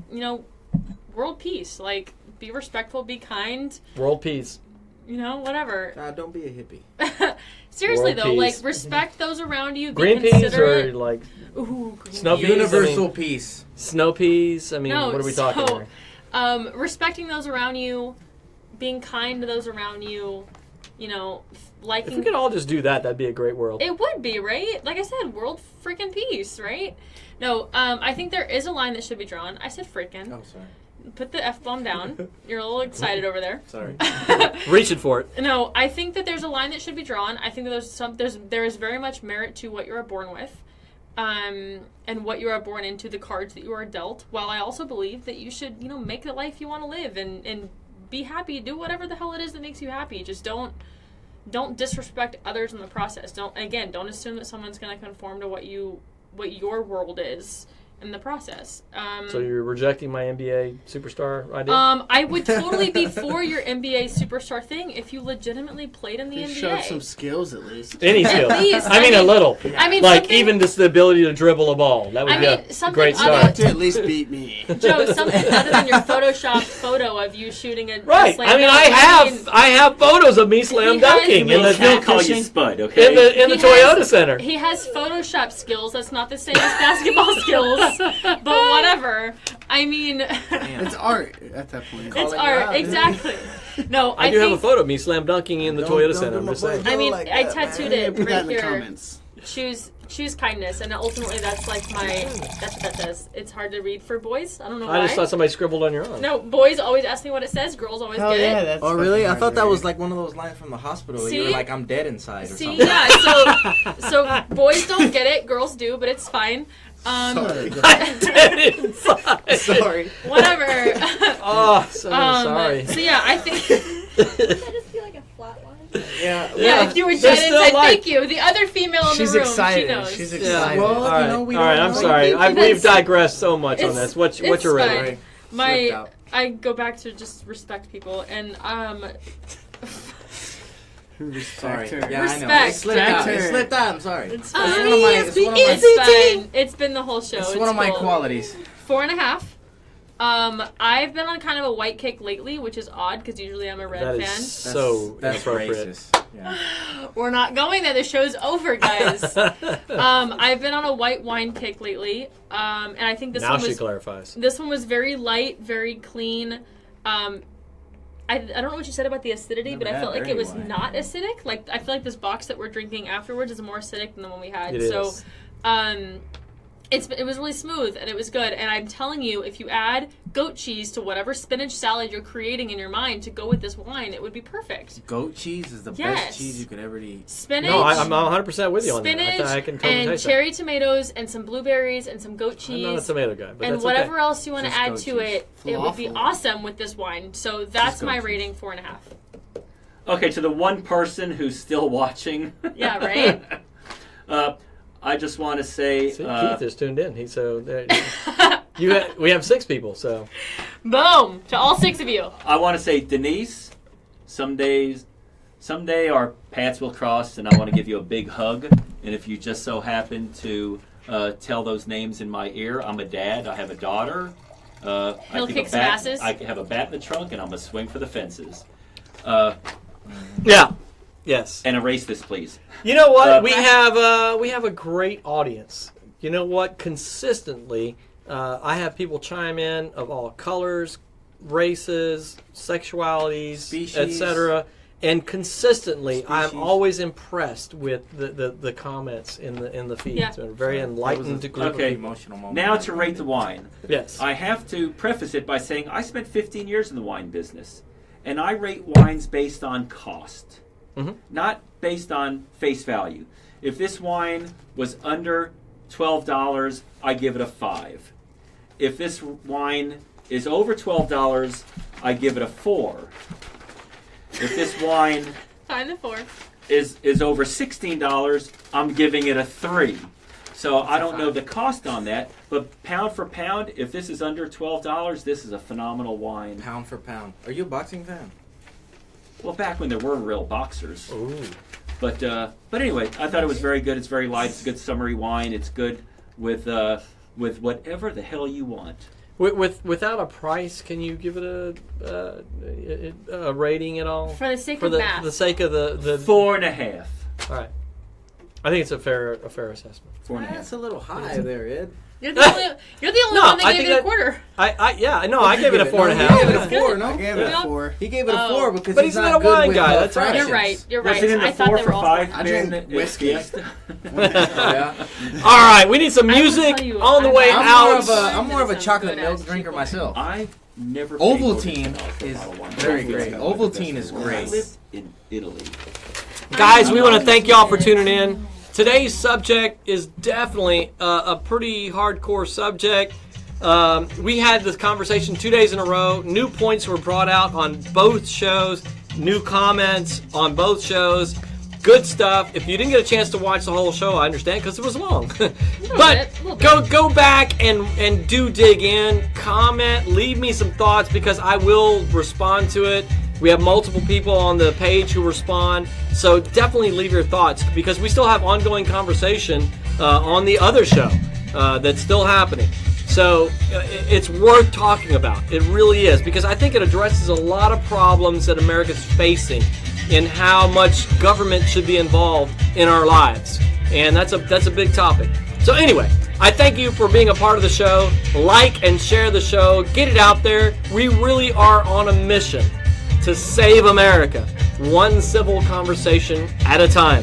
world peace. Like, be respectful, be kind. World peace. Whatever. Don't be a hippie. Seriously, World though, peace. like, respect those around you. Be Green peas considerate. or like Ooh, green snow peas. peas? Universal peace. Snow peas? I mean, No, what are we talking so, here? respecting those around you, being kind to those around you, liking. If we could all just do that, that'd be a great world. It would be, right? Like I said, world freaking peace, right? No, I think there is a line that should be drawn. I said freaking. Oh, sorry. Put the F-bomb down. You're a little excited over there. Sorry. Reaching for it. No, I think that there's a line that should be drawn. I think that there is very much merit to what you are born with, and what you are born into, the cards that you are dealt. While I also believe that you should, make the life you want to live and be happy, do whatever the hell it is that makes you happy. Just don't disrespect others in the process. Don't assume that someone's going to conform to what your world is in the process. So you're rejecting my NBA superstar idea? I would totally be for your NBA superstar thing if you legitimately played in the He NBA. showed some skills at least. Any skill. least, I mean, a little. I mean, Like, something- even just the ability to dribble a ball. That would be a something great other- start. To at least beat me. Joe, something other than your Photoshop photo of you shooting a Right. slam I mean, dunk. I have photos of me slam He has- dunking We'll in the still call you catfishing- Spud, okay? in the He Toyota has- Center. He has Photoshop skills. That's not the same as basketball skills. But whatever. I mean, It's art at that point. it's Calling you art. out, dude. Exactly. No, I do have a think, photo of me slam dunking in the Toyota Center. do I'm my just boy saying. Joe I mean, like I that, tattooed man. it Put that right in the here. comments. Choose kindness, and ultimately that's like that's what that says. It's hard to read for boys. I don't know why. I just thought somebody scribbled on your arm. No, boys always ask me what it says. Girls always Hell get yeah, it. that's Oh, really? fucking I hard thought to that read. was like one of those lines from the hospital. You were See? like, I'm dead inside or See, something. yeah. So boys don't get it. Girls do, but it's fine. Sorry. I'm dead inside. Sorry. Whatever. Oh, so sorry. So yeah, I think. That just feel like a flat line. Yeah. Yeah, if you were There's dead still inside, light. thank you. The other female in She's the room, excited. she knows. She's Yeah. excited. Well, all you right. know, we all right. don't I'm know. sorry. That's- We've digressed so much on it's- this. What's it's your fine. rating? Slipped out. I go back to just respect people and Sorry. her. Yeah, I know. Respect. It slipped out. Respect It her. slipped out. I'm sorry. It's It's fine. one of my. It's one of my. It's fine. It's been the whole show. It's one of my cool. qualities. 4.5. I've been on kind of a white kick lately, which is odd because usually I'm a red That fan. is so That's inappropriate. racist. Yeah. We're not going there. The show's over, guys. I've been on a white wine kick lately, and I think this Now one she was clarifies. this one was very light, very clean. I don't know what you said about the acidity, Never but I had felt like dirty it was wine. not acidic. Like I feel like this box that we're drinking afterwards is more acidic than the one we had. It so, is. it was really smooth and it was good. And I'm telling you, if you add goat cheese to whatever spinach salad you're creating in your mind to go with this wine, it would be perfect. Goat cheese is the Yes. best cheese you could ever eat. Spinach. No, I'm 100% with you on that. Spinach I can totally and taste cherry tomatoes and some blueberries and some goat that. I'm not a cheese tomato guy, but and that's whatever okay. else you want to Just add goat to cheese. it would be Falafel. awesome with this wine. So that's Just goat my cheese. rating, 4.5. Okay, to the one person who's still watching. Yeah, right? I just want to say, See, Keith is tuned in. We have 6 people, so Boom! To all 6 of you. I want to say, Denise, someday our paths will cross, and I want to give you a big hug. And if you just so happen to tell those names in my ear, I'm a dad. I have a daughter. He'll kick some asses. I have a bat in the trunk, and I'm gonna swing for the fences. yeah, yes. And erase this, please. You know what? Uh, we have a great audience. You know what? Consistently, I have people chime in of all colors, races, sexualities, Species. etc. And consistently, I'm Species. always impressed with the comments in the feeds. Yeah. They're very enlightened group of Okay. people. Emotional moment. Now to rate the wine. Yes. I have to preface it by saying I spent 15 years in the wine business, and I rate wines based on cost, Mhm. not based on face value. If this wine was under $12, I give it a 5. If this wine is over $12, I give it a 4. If this wine Find the 4. is over $16, I'm giving it a 3. So I don't know the cost on that, but pound for pound, if this is under $12, this is a phenomenal wine. Pound for pound. Are you a boxing fan? Well, back when there were real boxers. Ooh. But anyway, I thought it was very good. It's very light. It's a good summery wine. It's good with whatever the hell you want. Without a price, can you give it a rating at all? For the sake of math. For the sake of the 4.5. All right. I think it's a fair assessment. 4.5. That's a little high there, Ed. You're the only No, one that I gave think it a that- quarter. I gave it a 4.5. He gave it a Good. 4, no? I gave it a 4. He gave it a 4 because But he's he's not not a good wine with guy, that's all right. You're fractions. right. You're right. Was it in the I thought 4 they for were all 5 I drink Baron whiskey. Fiesta? Yeah. All right, we need some I will music tell you, on the I'm way not- out. I'm more of a Sounds chocolate good milk as drinker people. myself. I never paid more than Ovaltine $10 for a is bottle of wine. very Ovaltine's great. got one of the Ovaltine best is wines. great. I lived in Italy. Guys, we want to thank y'all for tuning in. Today's subject is definitely a pretty hardcore subject. We had this conversation 2 days in a row. New points were brought out on both shows. New comments on both shows. Good stuff. If you didn't get a chance to watch the whole show, I understand because it was long. But go back and do dig in. Comment. Leave me some thoughts because I will respond to it. We have multiple people on the page who respond. So definitely leave your thoughts because we still have ongoing conversation on the other show that's still happening. So it's worth talking about. It really is because I think it addresses a lot of problems that America's facing in how much government should be involved in our lives. And that's a big topic. So anyway, I thank you for being a part of the show. Like and share the show. Get it out there. We really are on a mission to save America, one civil conversation at a time.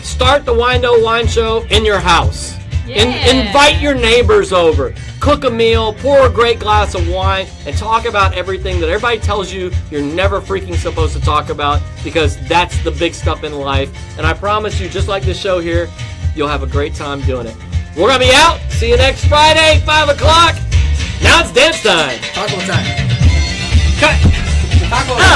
Start the Whine Wine Show in your house. Yeah. Invite your neighbors over. Cook a meal, pour a great glass of wine, and talk about everything that everybody tells you you're never freaking supposed to talk about because that's the big stuff in life. And I promise you, just like this show here, you'll have a great time doing it. We're going to be out. See you next Friday, 5 o'clock. Now it's dance time. Taco time. Cut. Taco time.